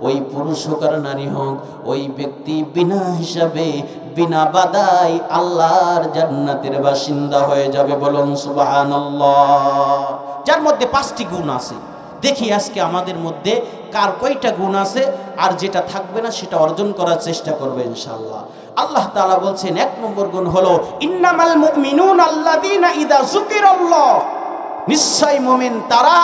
Speaker 1: ওই পুরুষ হোক আর নারী হোক, ওই ব্যক্তি বিনা হিসাবে বিনা বাধায় আল্লাহর জান্নাতের বাসিন্দা হয়ে যাবে। বলুন সুবহানাল্লাহ। যার মধ্যে 5টি গুণ আছে। দেখি আজকে আমাদের মধ্যে কার কয়টা গুণ আছে, আর যেটা থাকবে না সেটা অর্জন করার চেষ্টা করবে ইনশাআল্লাহ। আল্লাহ তাআলা বলছেন, 1 নম্বর গুণ হলো ইন্নামাল মুমিনুনা আল্লাযীনা ইযা যুকিরাল্লাহ, নিশ্চয় মুমিন তারা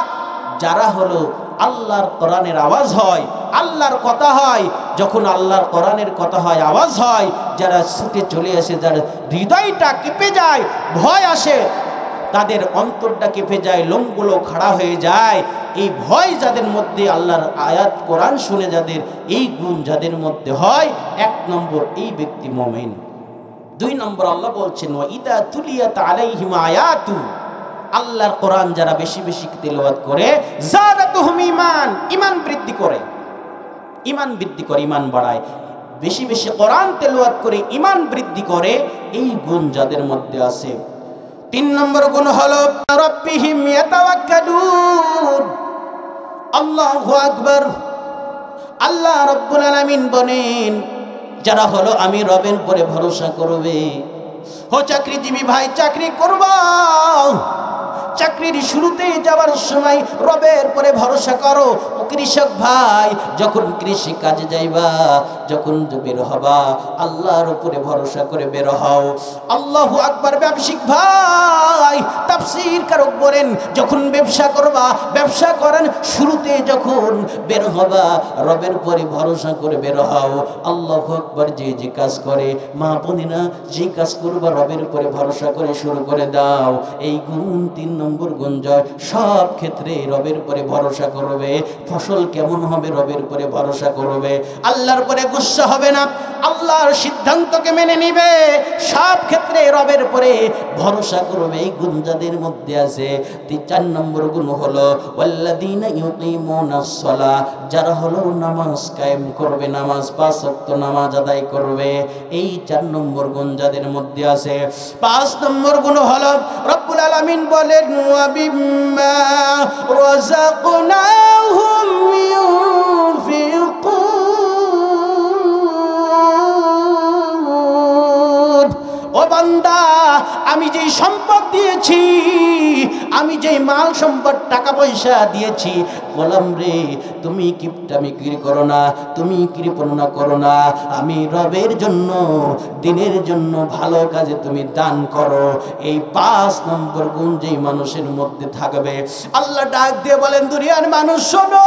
Speaker 1: যারা হলো আল্লাহর কোরআনের আওয়াজ হয়, আল্লাহর কথা হয়, যখন আল্লাহর কোরআনের কথা হয়, আওয়াজ হয়, যারা ছুটে চলে আসে, যার হৃদয়টা কেঁপে যায়, ভয় আসে, তাদের অন্তরটা কেঁপে যায়, লোমগুলো খাড়া হয়ে যায়। এই ভয় যাদের মধ্যে, আল্লাহর আয়াত কোরআন শুনে যাদের এই গুণ যাদের মধ্যে হয়, 1 নম্বর এই ব্যক্তি মুমিন। 2 নম্বর আল্লাহ বলছেন, ওয়া ইদা তুলিয়াত আলাইহিম আয়াতু, আল্লাহর কোরআন যারা বেশি বেশি তেলাওয়াত করে, যাদাতুহুম ঈমান, ঈমান বৃদ্ধি করে, ঈমান বাড়ায়। বেশি বেশি কোরআন তেলাওয়াত করে ঈমান বৃদ্ধি করে, এই গুণ যাদের মধ্যে আছে। 3 নম্বর গুণ হলো রাব্বিহিম ইয়াতাওয়াক্কালুন। আল্লাহু আকবার। আল্লাহ রাব্বুল আলামিন বলেন, যারা হলো আমি রবের উপরে ভরসা করবে। ও চাকরিজীবী ভাই, চাকরি করবা, চাকরির শুরুতে যাবার সময় রবের উপরে ভরসা করো। ও কৃষক ভাই, যখন কৃষি কাজে যাইবা, যখন বের হবা, আল্লাহর উপরে ভরসা করে বের হও। আল্লাহু আকবার। ব্যবসায়িক ভাই, তাফসীর তাফসীর কারক বলেন যখন ব্যবসা করবা, ব্যবসা করেন শুরুতে যখন বের হবা রবের পরে ভরসা করে বের হও। আল্লাহু আকবার। যে যে কাজ করে মা বোনেরা, যে কাজ করবা রবের পরে ভরসা করে শুরু করে দাও। এই গুণ 3 নম্বর গুণ জয়। সব ক্ষেত্রে রবের পরে ভরসা করবে। ফসল কেমন হবে রবের পরে ভরসা করবে। আল্লাহর পরে গুসা হবে না, আল্লাহর সিদ্ধান্তকে মেনে নিবে। সব ক্ষেত্রে রবের পরে ভরসা করবে। এই গুণ যাদের মধ্যে আছে। 4 নম্বর গুণ হলো ওয়াল্লাযীনা ইউকিমুনাস সালাহ, যারা হলো নামাজ কায়েম করবে, নামাজ 5 ওয়াক্ত নামাজ আদায় করবে। এই 4 নম্বর গুণ যাদের মধ্যে আছে। 5 নম্বর গুণ হলো রব্বুল আলামিন বলেন ওয়া বিম্মা রাযাকনাহুম ইউনফিকুন। ও বান্দা, আমি যেই সম্পদ দিয়েছি, আমি যেই মাল সম্পদ টাকা পয়সা দিয়েছি, গোলাম রে তুমি কিপটামিগিরি করো না, তুমি কৃপণতা করো না। আমি রবের জন্য, দিনের জন্য ভালো কাজে তুমি দান করো। এই 5 নম্বর গুণ যেই মানুষের মধ্যে থাকবে, আল্লাহ ডাক দিয়ে বলেন দুনিয়ার মানুষ শোনো,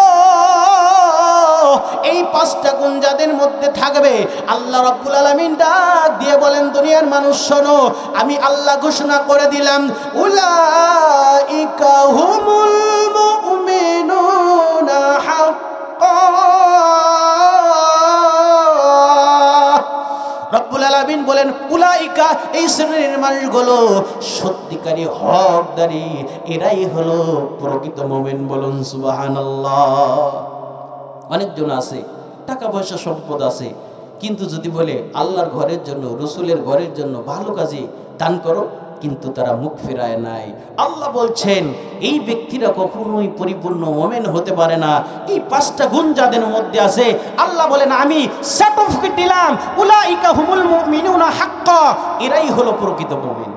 Speaker 1: এই 5টা গুণ যাদের মধ্যে থাকবে, আল্লাহ রাব্বুল আলামিন ডাক দিয়ে বলেন দুনিয়ার মানুষ শোনো, আমি আল্লাহ ঘোষণা করে দিলাম উলাইকা হুমুল মুমিনুনা হাক্কান। রব্বুল আলামিন বলেন উলাইকা, এই শ্রেণীর মানুষগুলো সত্যিকারী হকদারি, এরাই হলো প্রকৃত মুমিন। বলুন সুবহানাল্লাহ। অনেকজন আছে টাকা পয়সা সম্পদ আছে, কিন্তু যদি বলে আল্লাহর ঘরের জন্য, রসুলের ঘরের জন্য ভালো কাজে দান করো, কিন্তু তারা মুখ ফেরায় নাই। আল্লাহ বলছেন এই ব্যক্তিরা কখনোই পরিপূর্ণ মুমিন হতে পারে না। এই 5টা গুণ যাদের মধ্যে আছে, আল্লাহ বলেন আমি সার্টিফিকেট দিলাম উলাইকা হুমুল মুমিনুনা হাক্কা, এরাই হলো প্রকৃত মুমিন।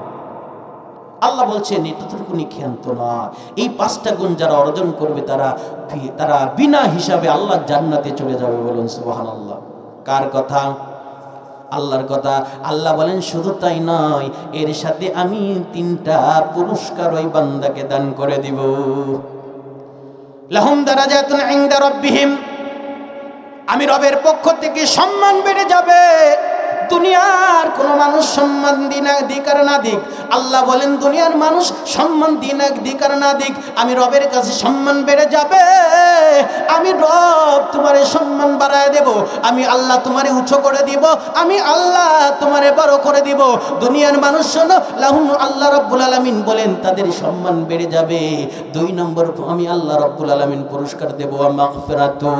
Speaker 1: আল্লাহ বলছেন এতটুকুনি ক্ষান্ত না, এই 5টা গুণ যারা অর্জন করবে তারা বিনা হিসাবে আল্লাহর জান্নাতে চলে যাবে। বলুন সুবহানাল্লাহ। কার কথা? আল্লাহর কথা। আল্লাহ বলেন শুধু তাই নয়, এর সাথে আমি 3টা পুরস্কার ওই বান্দাকে দান করে দিব। লাহুম দারাজাতুন ইনদা রাব্বিহিম, আমি রবের পক্ষ থেকে সম্মান বেড়ে যাবে। দুনিয়ার কোন মানুষ সম্মান দিক আর না দিক, আল্লাহ বলেন দুনিয়ার মানুষ সম্মান দিক আর না দিক, আমি রবের কাছে সম্মান বেড়ে যাবে। আমি রব তোমারে সম্মান বাড়ায় দেব, আমি আল্লাহ তোমারে উঁচু করে দিব, আমি আল্লাহ তোমারে বড় করে দিব। দুনিয়ার মানুষ শোনো, লাহুম, আল্লাহ রাব্বুল আলামিন বলেন তাদের সম্মান বেড়ে যাবে। 2 নম্বর আমি আল্লাহ রাব্বুল আলামিন পুরস্কার দেব মাগফিরাতু,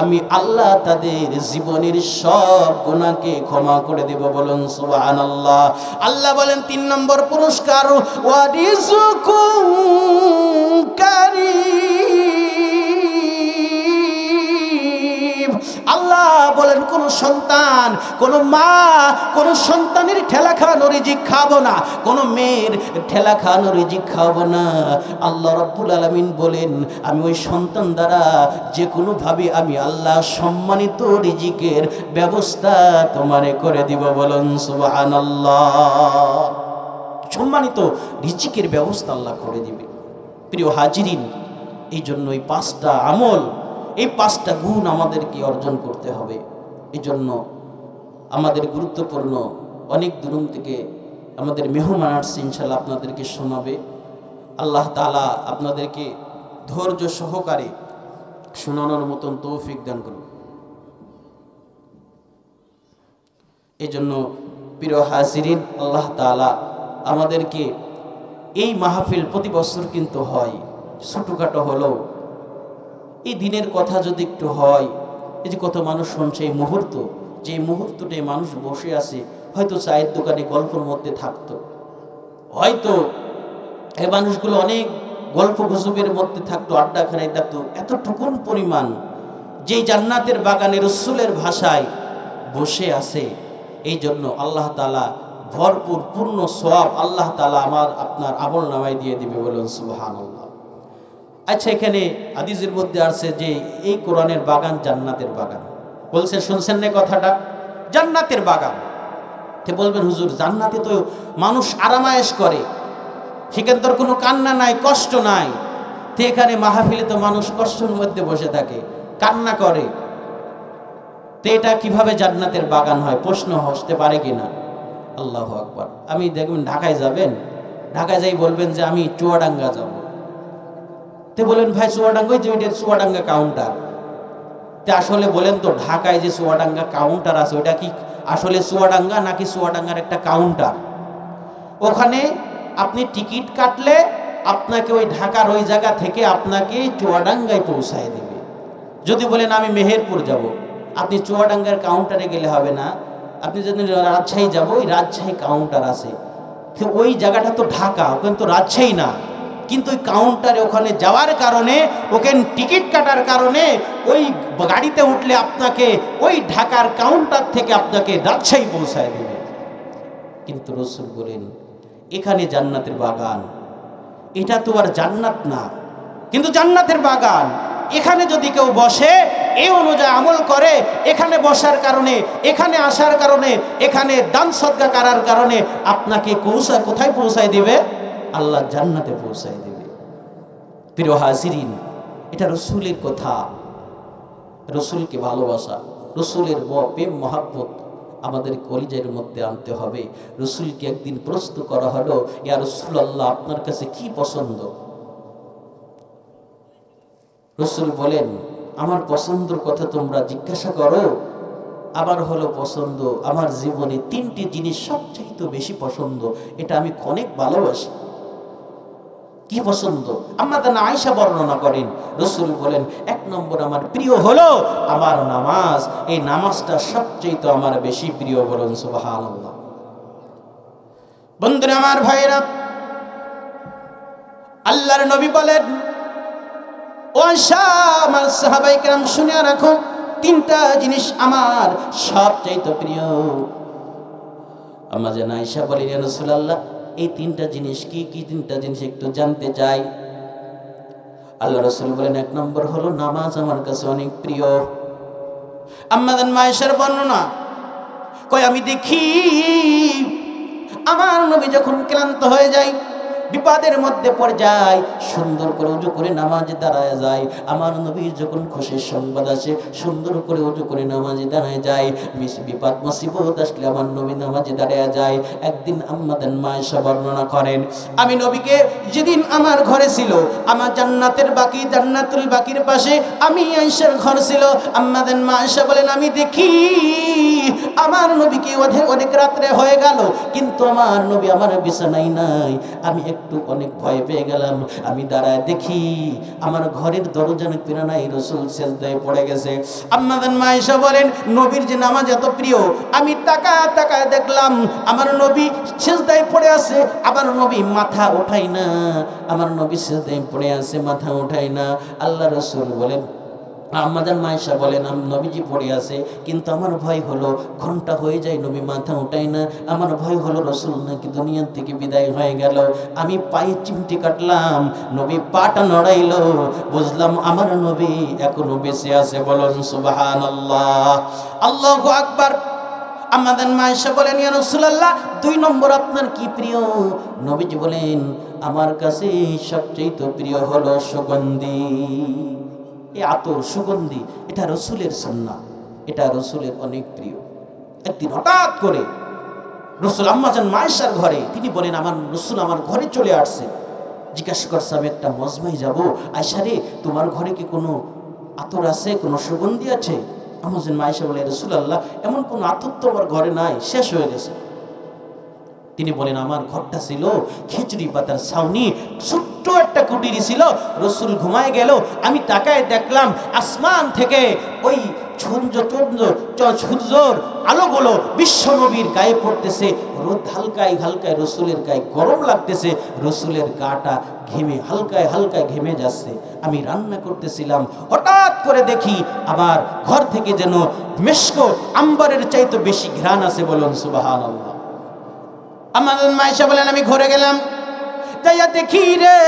Speaker 1: আমি আল্লাহ তাদের জীবনের সব গুনাহকে ক্ষমা করে দেব। বলুন সুবহানাল্লাহ। আল্লাহ বলেন 3 নম্বর পুরস্কার ওয়া রিজকুম কারীম। আল্লাহ বলেন কোন সন্তান, কোন মা, কোন সন্তানের ঠেলা খাওয়ানো রিজিক খাবো না, কোন মেয়ের ঠেলা খাওয়ানো রিজিক খাবো না। আল্লাহ রাব্বুল আলামিন বলেন আমি ওই সন্তান দ্বারা যে কোনো ভাবে আমি আল্লাহ সম্মানিত রিজিকের ব্যবস্থা তোমারে করে দিব। বলুন সুবহানাল্লাহ। সম্মানিত রিজিকের ব্যবস্থা আল্লাহ করে দিবে। প্রিয় হাজিরিন, এই জন্য এই 5টা আমল, এই 5টা গুণ আমাদেরকে অর্জন করতে হবে। এই জন্য আমাদের গুরুত্বপূর্ণ অনেক দূর থেকে আমাদের মেহমান আসছে, ইনশাআল্লাহ আপনাদেরকে শোনাবে। আল্লাহ তাআলা আপনাদেরকে ধৈর্য সহকারে শোনানোর মতন তৌফিক দান করুন। এই জন্য প্রিয় হাজিরিন, আল্লাহ তাআলা আমাদেরকে এই মাহফিল প্রতি বছর কিন্তু হয়, ছোটখাটো হলেও এই দিনের কথা যদি একটু হয়, এই যে কত মানুষ শুনছে, এই মুহূর্ত, যে মুহূর্তটাই মানুষ বসে আছে, হয়তো চায়ের দোকানে গল্পের মধ্যে থাকতো, হয়তো এই মানুষগুলো অনেক গল্প গুজবের মধ্যে থাকতো, আড্ডাখানায় থাকতো, এতটুকুন পরিমাণ যেই জান্নাতের বাগানে রসুলের ভাষায় বসে আছে। এই জন্য আল্লাহ তাআলা ভরপুর পূর্ণ সওয়াব আল্লাহ তাআলা আমার আপনার আমল নামায় দিয়ে দিবে। বলুন সুবহানাল্লাহ। আচ্ছা, এখানে হাদিসের মধ্যে আছে যে এই কোরআনের বাগান জান্নাতের বাগান বলছে, শুনছেন না কথাটা? জান্নাতের বাগান। তে বলবেন হুজুর জান্নাতে তো মানুষ আরামায়েশ করে, সেখানে তোর কোনো কান্না নাই, কষ্ট নাই। তো এখানে মাহফিলে তো মানুষ কষ্টের মধ্যে বসে থাকে, কান্না করে। তো এটা কিভাবে জান্নাতের বাগান হয়? প্রশ্ন হতে পারে কিনা? আল্লাহু আকবার। আমি দেখবেন ঢাকায় যাবেন, ঢাকায় যাই বলবেন যে আমি চুয়াডাঙ্গা যাব। তো বলেন ভাই চুয়াডাঙ্গায় যে ওইটা চুয়াডাঙ্গা কাউন্টার। তো আসলে বলেন তো ঢাকায় যে চুয়াডাঙ্গা কাউন্টার আছে ওইটা কি আসলে চুয়াডাঙ্গা নাকি চুয়াডাঙ্গার একটা কাউন্টার? ওখানে আপনি টিকিট কাটলে আপনাকে ওই ঢাকার ওই জায়গা থেকে আপনাকে চুয়াডাঙ্গায় পৌঁছায় দেবে। যদি বলেন আমি মেহেরপুর যাব, আপনি চুয়াডাঙ্গার কাউন্টারে গেলে হবে না। আপনি যদি রাজশাহী যাব, ওই রাজশাহী কাউন্টার আছে। তো ওই জায়গাটা তো ঢাকা, ওখানে তো রাজশাহী না। কিন্তু ওই কাউন্টারে ওখানে যাওয়ার কারণে, ওখানে টিকিট কাটার কারণে ওই গাড়িতে উঠলে আপনাকে ওই ঢাকার কাউন্টার থেকে আপনাকে রাজশাহী পৌঁছায় দেবে। কিন্তু রাসূল বলেন এখানে জান্নাতের বাগান। এটা তো আর জান্নাত না, কিন্তু জান্নাতের বাগান। এখানে যদি কেউ বসে, এই অনুযায়ী আমল করে, এখানে বসার কারণে, এখানে আসার কারণে, এখানে দান সদকা করার কারণে আপনাকে কোথায় পৌঁছায় দিবে? আল্লাহ জান্নাতে পৌঁছায় দেবে। প্রিয় হাজিরিন, এটা রাসূলের কথা, রাসূলকে ভালোবাসা, রাসূলের প্রেম মহব্বত আমাদের কলিজার মধ্যে আনতে হবে। রাসূলকে একদিন প্রশ্ন করা হলো, ইয়া রাসূলুল্লাহ আপনার কাছে কি পছন্দ? রাসূল বলেন আমার পছন্দের কথা তোমরা জিজ্ঞাসা করো, আবার হলো পছন্দ, আমার জীবনে তিনটি জিনিস সবচেয়ে বেশি পছন্দ, এটা আমি অনেক ভালোবাসি। কি পছন্দ? আম্মাজান আয়েশা বর্ণনা করেন, রাসূল বলেন এক নম্বর আমার প্রিয় হলো আমার নামাজ। এই নামাজটা সবচেয়ে আমার বেশি প্রিয়। বলুন সুবহানাল্লাহ। বন্ধুরা আমার, ভাইরা, আল্লাহর নবী বলেন ও আয়েশা আমার সাহাবায়ে কেরাম শুনে রাখো, তিনটা জিনিস আমার সবচেয়ে প্রিয়। আম্মাজান আয়েশা বলেন ইয়া রাসূলুল্লাহ এই তিনটা জিনিস কি কি? তিনটা জিনিস একটু জানতে চাই। আল্লাহ রাসূল বলেন এক নম্বর হলো নামাজ আমার কাছে অনেক প্রিয়। আম্মাজান আয়েশার বর্ণনা, কয় আমি দেখি আমার নবী যখন ক্লান্ত হয়ে যায়, বিপদের মধ্যে পড়ে যায়, সুন্দর করে ওযু করে নামাজে দাঁড়ায় যায়। আমার নবীর যখন খুশির সংবাদ আসে, সুন্দর করে ওযু করে নামাজে দাঁড়ায় যায়। বিপদ মুসিবত আসলে আমার নবী নামাজে দাঁড়ায় যায়। একদিন আম্মাজান আয়েশা বর্ণনা করেন, আমি নবীকে যেদিন আমার ঘরে ছিল, আমার জান্নাতের বাকি, জান্নাতুল বাকির পাশে আমি আয়েশার ঘর ছিল। আম্মাজান আয়েশা বলেন আমি দেখি আমার নবীকে অনেক রাত্রে হয়ে গেল, কিন্তু আমার নবী আমার বিছানায় নাই। আমি একটু অনেক ভয় পেয়ে গেলাম। আমি দাঁড়ায় দেখি আমার ঘরের দরজা পেরা নাই, রাসূল সিজদায় পড়ে গেছে। আম্মাজান আয়েশা বলেন নবীর যে নামাজ এত প্রিয়, আমি তাকায় দেখলাম আমার নবী সিজদায় পড়ে আছে, আমার নবী মাথা ওঠায় না। আমার নবী সিজদায় পড়ে আছে, মাথা ওঠায় না। আল্লাহ রাসূল বলেন, আম্মাজান আয়েশা বলেন নবীজি পড়ে আছে, কিন্তু আমার ভয় হলো ঘন্টা হয়ে যায় নবী মাথা উঠায় না। আমার ভয় হলো রাসূল নাকি দুনিয়া থেকে বিদায় হয়ে গেল। আমি পায়ে চিমটি কাটলাম, নবী পাটা নড়াইলো, বুঝলাম আমার নবী এখনো বেঁচে আছে। বলুন সুবহানাল্লাহ, আল্লাহু আকবার। আম্মাজান আয়েশা বলেন ইয়া রাসূলুল্লাহ দুই নম্বর আপনার কি প্রিয়? নবীজি বলেন আমার কাছে সবচেয়ে প্রিয় হলো সুগন্ধি। এই আতর, সুগন্ধি, এটা রাসূলের সুন্নাহ, এটা রাসূলের অনেক প্রিয়। একদিন হঠাৎ করে রাসূল আম্মাজান আয়েশার ঘরে, তিনি বলেন আমার রাসূল আমার ঘরে চলে আসছে। জিজ্ঞাসা করছে আমি একটা মজমায় যাব, আয়েশা রে তোমার ঘরে কি কোনো আতর আছে, কোনো সুগন্ধি আছে? আম্মাজান আয়েশা বলে রাসূলুল্লাহ এমন কোনো আতর তো আমার ঘরে নাই, শেষ হয়ে গেছে। তিনি বলেন আমার ঘরটা ছিল খিচুড়ি পাতার ছাউনি, ছোট্ট একটা কুটির ছিল। রাসূল ঘুমায় গেল, আমি তাকায় দেখলাম আসমান থেকে ওই সূর্যর আলোগুলো বিশ্ব নবীর গায়ে পড়তেছে। রোদ হালকায় হালকায় রাসূলের গায়ে গরম লাগতেছে, রাসূলের গাটা ঘেমে হালকায় ঘেমে যাচ্ছে। আমি রান্না করতেছিলাম, হঠাৎ করে দেখি আমার ঘর থেকে যেন মেশক আম্বরের চাইতে বেশি ঘ্রাণ আছে। বলুন সুবহানাল্লাহ। আম্মাজান আয়েশা বলেন আমি ঘরে গেলাম, যাইয়া দেখি রে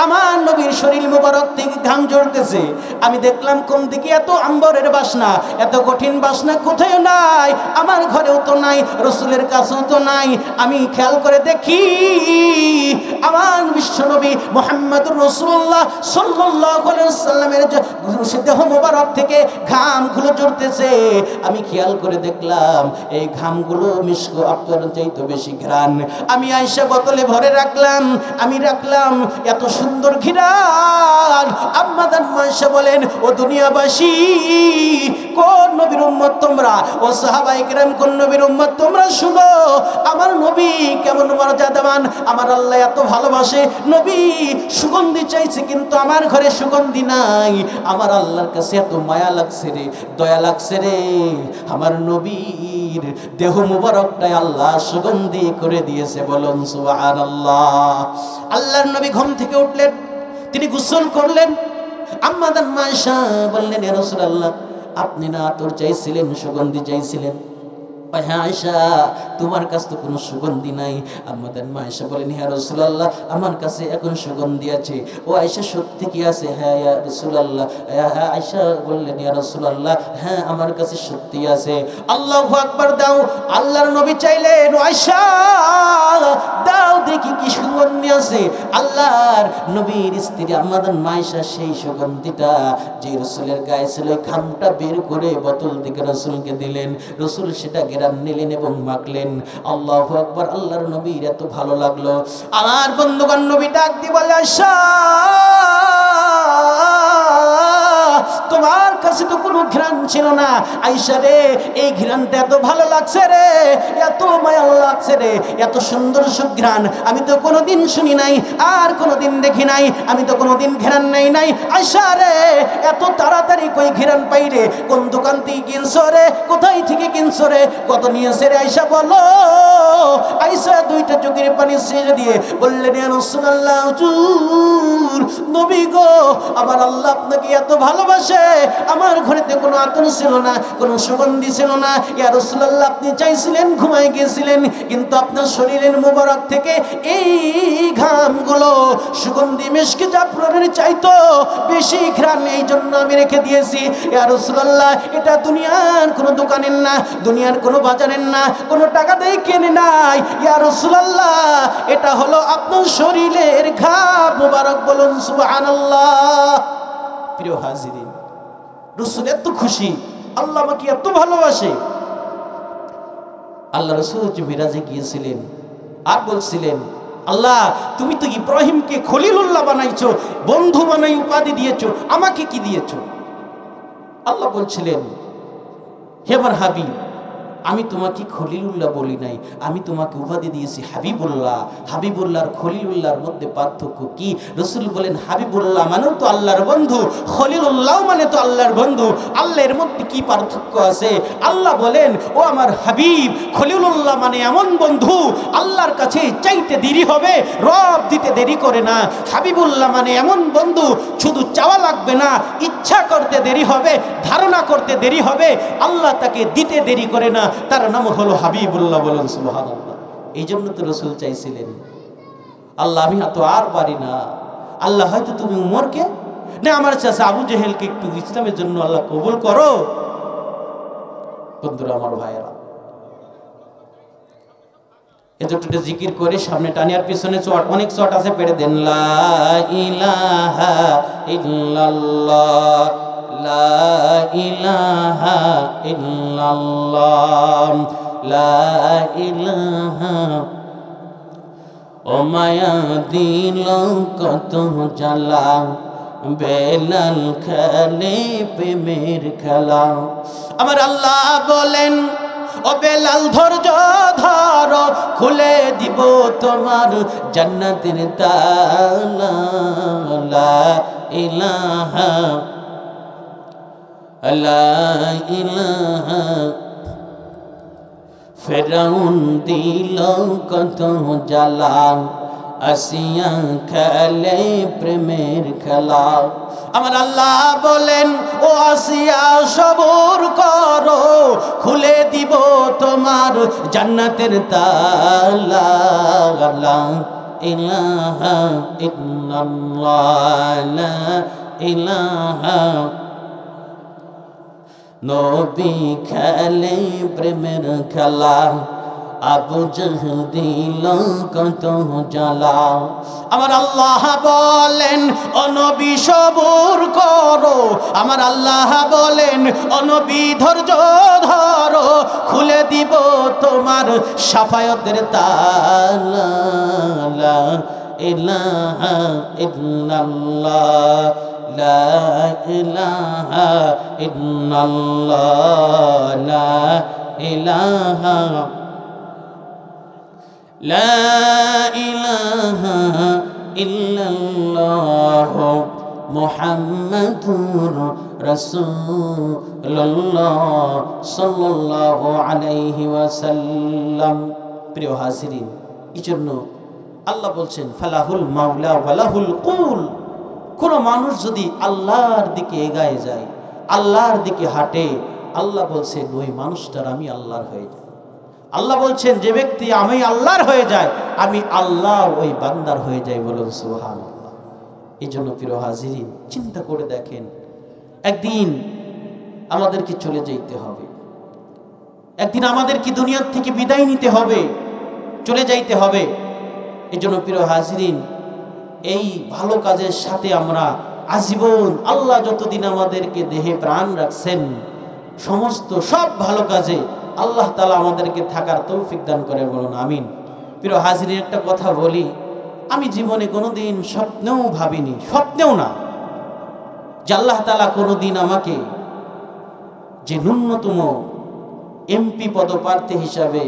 Speaker 1: আমার নবীর শরীর মুবারক থেকে ঘাম ঝরতেছে। আমি দেখলাম কোন দিকে এত আম্বরের বাসনা, এত কঠিন বাসনা কোথাও নাই, আমার ঘরেও তো নাই, রাসূলের কাছেও তো নাই। আমি খেয়াল করে দেখি আমার বিশ্বনবী মুহাম্মদুর রাসূলুল্লাহ সাল্লাল্লাহু আলাইহি ওয়াসাল্লামের দেহ মোবারক থেকে ঘামগুলো ঝরতেছে। আমি খেয়াল করে দেখলাম এই ঘামগুলো মিশক আতরের চাইতে বেশি ঘ্রাণ। আমি আয়েশা বোতলে ভরে রাখলাম, আমি রাখলাম, এত সুন্দর ঘ্রাণ। আম্মা জান আয়েশা বলেন, ও দুনিয়াবাসী, কোন নবীর উম্মত তোমরা? ও সাহাবায়ে কেরাম, কোন নবীর উম্মত তোমরা? শুনো, আমার নবী কেমন মর্যাদাবান, আমার আল্লাহ এত ভালোবাসে। নবী সুগন্ধি চাইছে কিন্তু আমার ঘরে সুগন্ধি নাই। আমার আল্লাহর কাছে এত মায়া লাগছে রে, দয়া লাগছে রে, আমার নবীর দেহ মুবারকটাই আল্লাহ সুগন্ধি করে দিয়েছে। বলুন সুবহানাল্লাহ। আল্লাহর নবী ঘুম থেকে উঠলেন, তিনি গোসল করলেন। আম্মা জান আয়েশা বললেন, ইয়া রাসূলুল্লাহ, আপনি না আতর চাইছিলেন, সুগন্ধি চাইছিলেন? হ্যাঁ আয়েশা, তোমার কাছে তো কোনো সুগন্ধি নাই। আম্মা জান আয়েশা বলেন, ইয়া রাসূলুল্লাহ, আমার কাছে এখন সুগন্ধি আছে। ও আয়েশা, সত্যি কি আছে? হ্যাঁ ইয়া রাসূলুল্লাহ। হ্যাঁ আয়েশা বললেন, ইয়া রাসূলুল্লাহ, হ্যাঁ আমার কাছে সত্যি আছে। আল্লাহু আকবার দাও। আল্লাহর নবী চাইলেন, আয়েশা দাও দেখি কি সুগন্ধি আছে। আল্লাহর নবীর স্ত্রী আম্মা জান আয়েশা সেই সুগন্ধিটা যে রাসূলের গায়ে ছিল, ঘামটা বের করে বোতল থেকে রাসূলকে দিলেন। রাসূল সেটা নিলেন এবং মাখলেন। আল্লাহু আকবার। আল্লাহর নবীর এত ভালো লাগলো। আমার বন্ধুগণ, নবী ডাক দিয়ে বলে, আয়েশা তোমার কাছে তো কোনো ঘ্রাণ ছিল না। আয়েশা রে, এই ঘ্রাণটা এত ভালো লাগছে রে, এত মায়া লাগছে রে, এত সুন্দর সুঘ্রাণ আমি তো কোনোদিন শুনি নাই, আর কোনোদিন দেখি নাই, আমি তো কোনোদিন ঘ্রাণ নেই নাই। আয়েশা রে, এত তাড়াতাড়ি কই ঘ্রাণ পাই রে? কোন দোকান থেকে কিনছো রে? কোথায় থেকে কিনছো রে? কত নিয়েছে রে? আয়েশা বলো। আয়েশা দুইটা চোখের পানি ছেড়ে দিয়ে বললেন, ইয়া রাসূলুল্লাহ, হুজুর নবী গো, আমার আল্লাহ আপনাকে এত ভালোবাসে, আমার ঘরেতে কোনো আতর ছিল না, কোনো সুগন্ধি ছিল না। ইয়া রাসূলুল্লাহ, আপনি চাইছিলেন, ঘুমায় গিয়েছিলেন, কিন্তু আপনার শরীরের মুবারক থেকে এই ঘামগুলো সুগন্ধি মিশকে জাফরানের চাইতো বেশি ঘ্রাণ, এই জন্য আমি রেখে দিয়েছি। ইয়া রাসূলুল্লাহ, এটা দুনিয়ার কোনো দোকানের না, দুনিয়ার কোনো বাজারের না, কোনো টাকা দিয়ে কেনে নাই। ইয়া রাসূলুল্লাহ, এটা হলো আপনার শরীরের ঘাম মুবারক। বলুন সুবহানাল্লাহ। প্রিয় হাজিরিন, রাসূল এত খুশি, আল্লাহ আমাকে এত ভালোবাসে। আল্লাহ রাসূল মিরাজে গিয়েছিলেন আর বলছিলেন, আল্লাহ তুমি তো ইব্রাহিমকে খলিলুল্লাহ বানাইছো, বন্ধু বানাই উপাধি দিয়েছো, আমাকে কি দিয়েছো? আল্লাহ বলছিলেন, হে আমার হাবিব, আমি তোমাকে খলিলুল্লাহ বলি নাই, আমি তোমাকে উপাধি দিয়েছি হাবিবুল্লাহ। হাবিবুল্লাহ আর খলিলুল্লাহর মধ্যে পার্থক্য কি? রাসূল বলেন, হাবিবুল্লাহ মানে তো আল্লাহর বন্ধু, খলিলুল্লাহ মানে তো আল্লাহর বন্ধু। আল্লাহর মধ্যে কি পার্থক্য আছে? আল্লাহ বলেন, ও আমার হাবিব, খলিলুল্লাহ মানে এমন বন্ধু আল্লাহর কাছে চাইতে দেরি হবে, রব দিতে দেরি করে না। হাবিবুল্লাহ মানে এমন বন্ধু শুধু চাওয়া লাগবে না, ইচ্ছা করতে দেরি হবে, ধারণা করতে দেরি হবে, আল্লাহ তাকে দিতে দেরি করে না, তার নাম হলো হাবিবুল্লাহ। বলেন সুবহানাল্লাহ। এই জন্য তো রাসূল চাইছিলেন, আল্লাহ আমি তো আর পারি না, আল্লাহ হয়তো তুমি উমরকে না আমার চাচা আবু জেহেলকে একটু ইসলামের জন্য আল্লাহ কবুল করো। বন্ধুরা আমার ভাইয়েরা, এতটুকু জিকির করে সামনে টানি, আর পিছনে চট, অনেক চট আছে, পেড়ে দেন। লা ইলাহা ইল্লাল্লাহ, লা ইলাহা ইল্লাল্লাহ, লা ইলাহা। ও মায়া দিল কত জ্বালা, বেলাল খেলে প্রেমের খেলা। আমার আল্লাহ বলেন, ও বেলাল ধৈর্য ধরো, খুলে দিব তোমার জান্নাতের তালা। লা ইলাহা লা ইলাহা। ফেরাউন দিল কত জ্বালা, আসিয়া খেলে প্রেমের খেলা। আমার আল্লাহ বলেন, ও আসিয়া সবর করো, খুলে দিব তোমার জান্নাতের তালা। লা ইলাহা ইল্লাল্লাহ, লা ইলাহা। নবী খেলে প্রেমের খেলা, আবু জহল দিল কত জ্বালা। আমার আল্লাহ বলেন ও নবী সবুর করো, আমার আল্লাহ বলেন ও নবী ধৈর্য ধরো, খুলে দিব তোমার শাফায়াতের তালা। লা ইলাহা ইল্লাল্লাহ, লা ইলাহা ইল্লাল্লাহ, লা ইলাহা লা ইলাহা ইল্লাল্লাহ মুহাম্মাদুর রাসূলুল্লাহ সাল্লাল্লাহু আলাইহি ওয়াসাল্লাম। প্রিয় হাজিরিন, এজন্য আল্লাহ বলছেন ফালাহুল মাওলা ওয়ালাহুল কুল। কোন মানুষ যদি আল্লাহর দিকে এগিয়ে যায়, আল্লাহর দিকে হাঁটে, আল্লাহ বলছেন ওই মানুষটার আমি আল্লাহর হয়ে যাই। আল্লাহ বলছেন যে ব্যক্তি আমি আল্লাহর হয়ে যায়, আমি আল্লাহ ওই বান্দার হয়ে যাই। বলুন সুবহানাল্লাহ। এই জন্য প্রিয় হাজিরিন, চিন্তা করে দেখেন, একদিন আমাদেরকে চলে যেতে হবে, একদিন আমাদেরকে দুনিয়ার থেকে বিদায় নিতে হবে, চলে যাইতে হবে। এই জন্য প্রিয় হাজিরিন, এই ভালো কাজের সাথে আমরা আজীবন, আল্লাহ যতদিন আমাদেরকে দেহে প্রাণ রাখছেন, সমস্ত সব ভালো কাজে আল্লাহ তাআলা আমাদেরকে থাকার তৌফিক দান করে। বলুন আমিন। প্রিয় হাজিরিন, একটা কথা বলি, আমি জীবনে কোনোদিন স্বপ্নেও ভাবিনি, স্বপ্নেও না, যে আল্লাহ তাআলা কোনোদিন আমাকে যে ন্যূনতম এমপি পদপ্রার্থী হিসাবে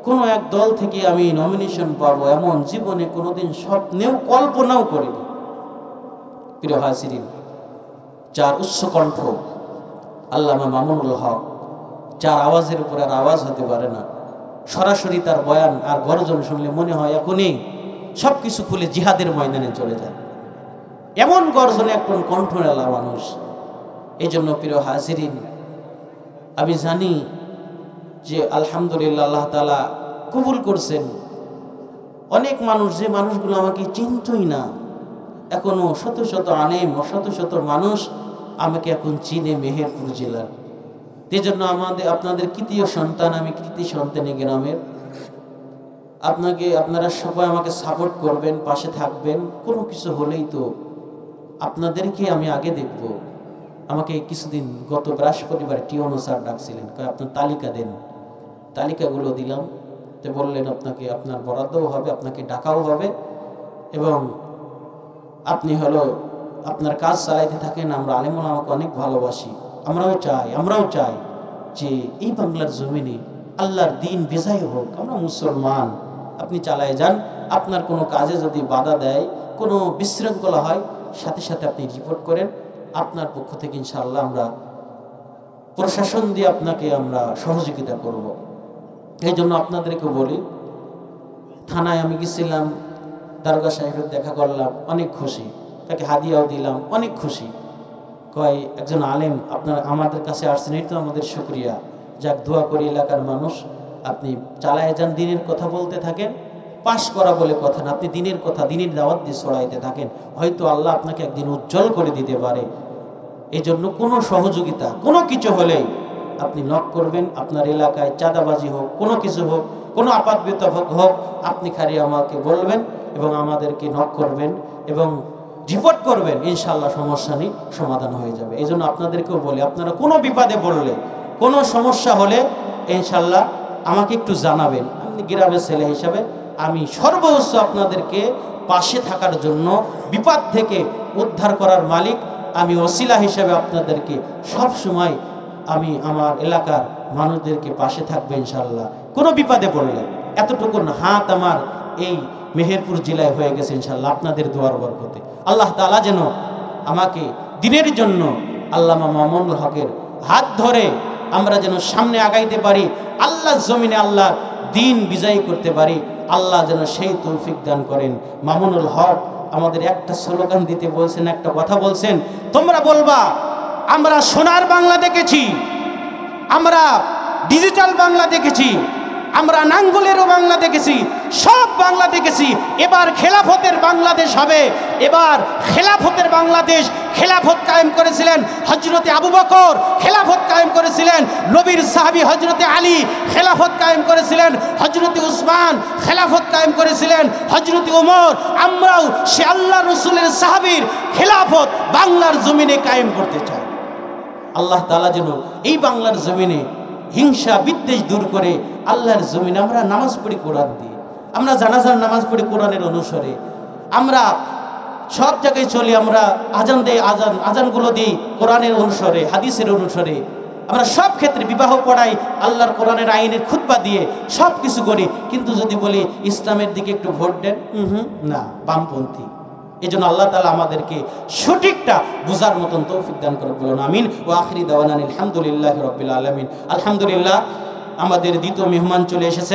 Speaker 1: কোনো এক দল থেকে আমি নমিনেশন পাবো, এমন জীবনে কোনোদিন স্বপ্নেও কল্পনাও করিনি। প্রিয় হাজিরিন, যার উচ্চ কণ্ঠ আল্লামা মামুনুল হক, যার আওয়াজের উপর আর আওয়াজ হতে পারে না, সরাসরি তার বয়ান আর গর্জন শুনলে মনে হয় এখনই সবকিছু খুলে জিহাদের ময়দানে চলে যায়, এমন গর্জনে একজন কণ্ঠওয়ালা মানুষ। এই জন্য প্রিয় হাজিরিন, আমি জানি যে আলহামদুলিল্লাহ আল্লাহ তাআলা কবুল করছেন। অনেক মানুষ, যে মানুষগুলো আমাকে চিনতই না, এখনো শত শত আলেম ও শত শত মানুষ আমাকে এখন চিনে মেহেরপুর জেলার। এই জন্য আপনাদের তৃতীয় সন্তান, আমি কৃতি সন্তান গ্রামের। আপনারা সবাই আমাকে সাপোর্ট করবেন, পাশে থাকবেন। কোনো কিছু হলেই তো আপনাদেরকে আমি আগে দেখব। আমাকে কিছুদিন গত বৃহস্পতিবার টিওনো স্যার ডাকছিলেন, আপনার তালিকা দেন, তালিকাগুলো দিলাম। তো বললেন আপনাকে, আপনার বরাদ্দও হবে, আপনাকে ডাকাও হবে, এবং আপনি আপনার কাজ চালাইতে থাকেন। আমরা আলেমুল আমাকে অনেক ভালোবাসি, আমরাও চাই যে এই বাংলার জমিনে আল্লাহর দ্বীন বিজয় হোক। আমরা মুসলমান, আপনি চালায় যান। আপনার কোনো কাজে যদি বাধা দেয়, কোনো বিশৃঙ্খলা হয়, সাথে সাথে আপনি রিপোর্ট করেন। আপনার পক্ষ থেকে ইনশাআল্লাহ আমরা প্রশাসন দিয়ে আপনাকে আমরা সহযোগিতা করব। এই জন্য আপনাদেরকে বলি, থানায় আমি গেছিলাম, দারোগা সাহেবের দেখা করলাম, অনেক খুশি, তাকে হাদিয়াও দিলাম, অনেক খুশি। কয় একজন আলেম আপনার আমাদের কাছে আসছেন, এই তো আমাদের শুকরিয়া। যাক, দোয়া করি এলাকার মানুষ, আপনি চালায় যান, দিনের কথা বলতে থাকেন। পাশ করা বলে কথা না, আপনি দিনের কথা, দিনের দাওয়াত দিয়ে ছড়াইতে থাকেন, হয়তো আল্লাহ আপনাকে একদিন উজ্জ্বল করে দিতে পারে। এই জন্য কোনো সহযোগিতা, কোনো কিছু হলেই আপনি নক করবেন। আপনার এলাকায় চাঁদাবাজি হোক, কোনো কিছু হোক, কোনো আপাত বিপদ হোক, আপনি খালি আমাকে বলবেন এবং আমাদেরকে নক করবেন এবং রিপোর্ট করবেন। ইনশাআল্লাহ সমস্যা নেই, সমাধান হয়ে যাবে। এই জন্য আপনাদেরকেও বলি, আপনারা কোনো বিপদে পড়লে, কোনো সমস্যা হলে ইনশাআল্লাহ আমাকে একটু জানাবেন। আপনি গ্রামের ছেলে হিসাবে আমি সর্বোচ্চ আপনাদেরকে পাশে থাকার জন্য, বিপদ থেকে উদ্ধার করার মালিক আমি, ওসিলা হিসাবে আপনাদেরকে সব সময় আমি আমার এলাকার মানুষদেরকে পাশে থাকবে ইনশাআল্লাহ। কোনো বিপদে পড়লে এতটুকু হাত আমার এই মেহেরপুর জেলায় হয়ে গেছে ইনশাআল্লাহ আপনাদের দোয়ার বরকতে। আল্লাহ তাআলা যেন আমাকে দিনের জন্য আল্লামা মামুনুল হকের হাত ধরে আমরা যেন সামনে আগাইতে পারি, আল্লাহর জমিনে আল্লাহর দ্বীন বিজয়ী করতে পারি। আল্লাহ যেন সেই তৌফিক দান করেন। মামুনুল হক আমাদের একটা স্লোগান দিতে বলছেন, একটা কথা বলছেন, তোমরা বলবা আমরা সোনার বাংলা দেখেছি, আমরা ডিজিটাল বাংলা দেখেছি, আমরা নাঙ্গলেরও বাংলা দেখেছি, সব বাংলা দেখেছি। এবার খেলাফতের বাংলাদেশ হবে। এবার খেলাফতের বাংলাদেশ। খেলাফত কায়েম করেছিলেন হযরতে আবু বকর, খেলাফত কায়েম করেছিলেন নবীর সাহাবী হযরতে আলী, খেলাফত কায়েম করেছিলেন হযরতে উসমান, খেলাফত কায়েম করেছিলেন হযরতে ওমর। আমরাও সে আল্লাহ রসুলের সাহাবীর খেলাফত বাংলার জমিনে কায়েম করতে চাই। আল্লাহ তাআলা যেন এই বাংলার জমিনে হিংসা বিদ্বেষ দূর করে আল্লাহর জমিনে আমরা নামাজ পড়ি কোরআন দিয়ে, আমরা জানাজার নামাজ পড়ি কোরআনের অনুসারে, আমরা সব জায়গায় চলি, আমরা আজান দেই, আজানগুলো দিই কোরআনের অনুসারে, হাদিসের অনুসারে, আমরা সব ক্ষেত্রে বিবাহ পড়াই আল্লাহর কোরআনের আইনের খুতবা দিয়ে, সব কিছু করি। কিন্তু যদি বলি ইসলামের দিকে একটু ভোট দেন, না, বামপন্থী। এই জন্য আল্লাহ তাআলা আমাদেরকে সঠিকটা বোঝার মতন তৌফিক দান করুন, বলুন আমিন। ওয়া আখিরি দাওয়ানা আলহামদুলিল্লাহি রাব্বিল আলামিন। আলহামদুলিল্লাহ, আমাদের দ্বিতীয় মেহমান চলে এসেছে।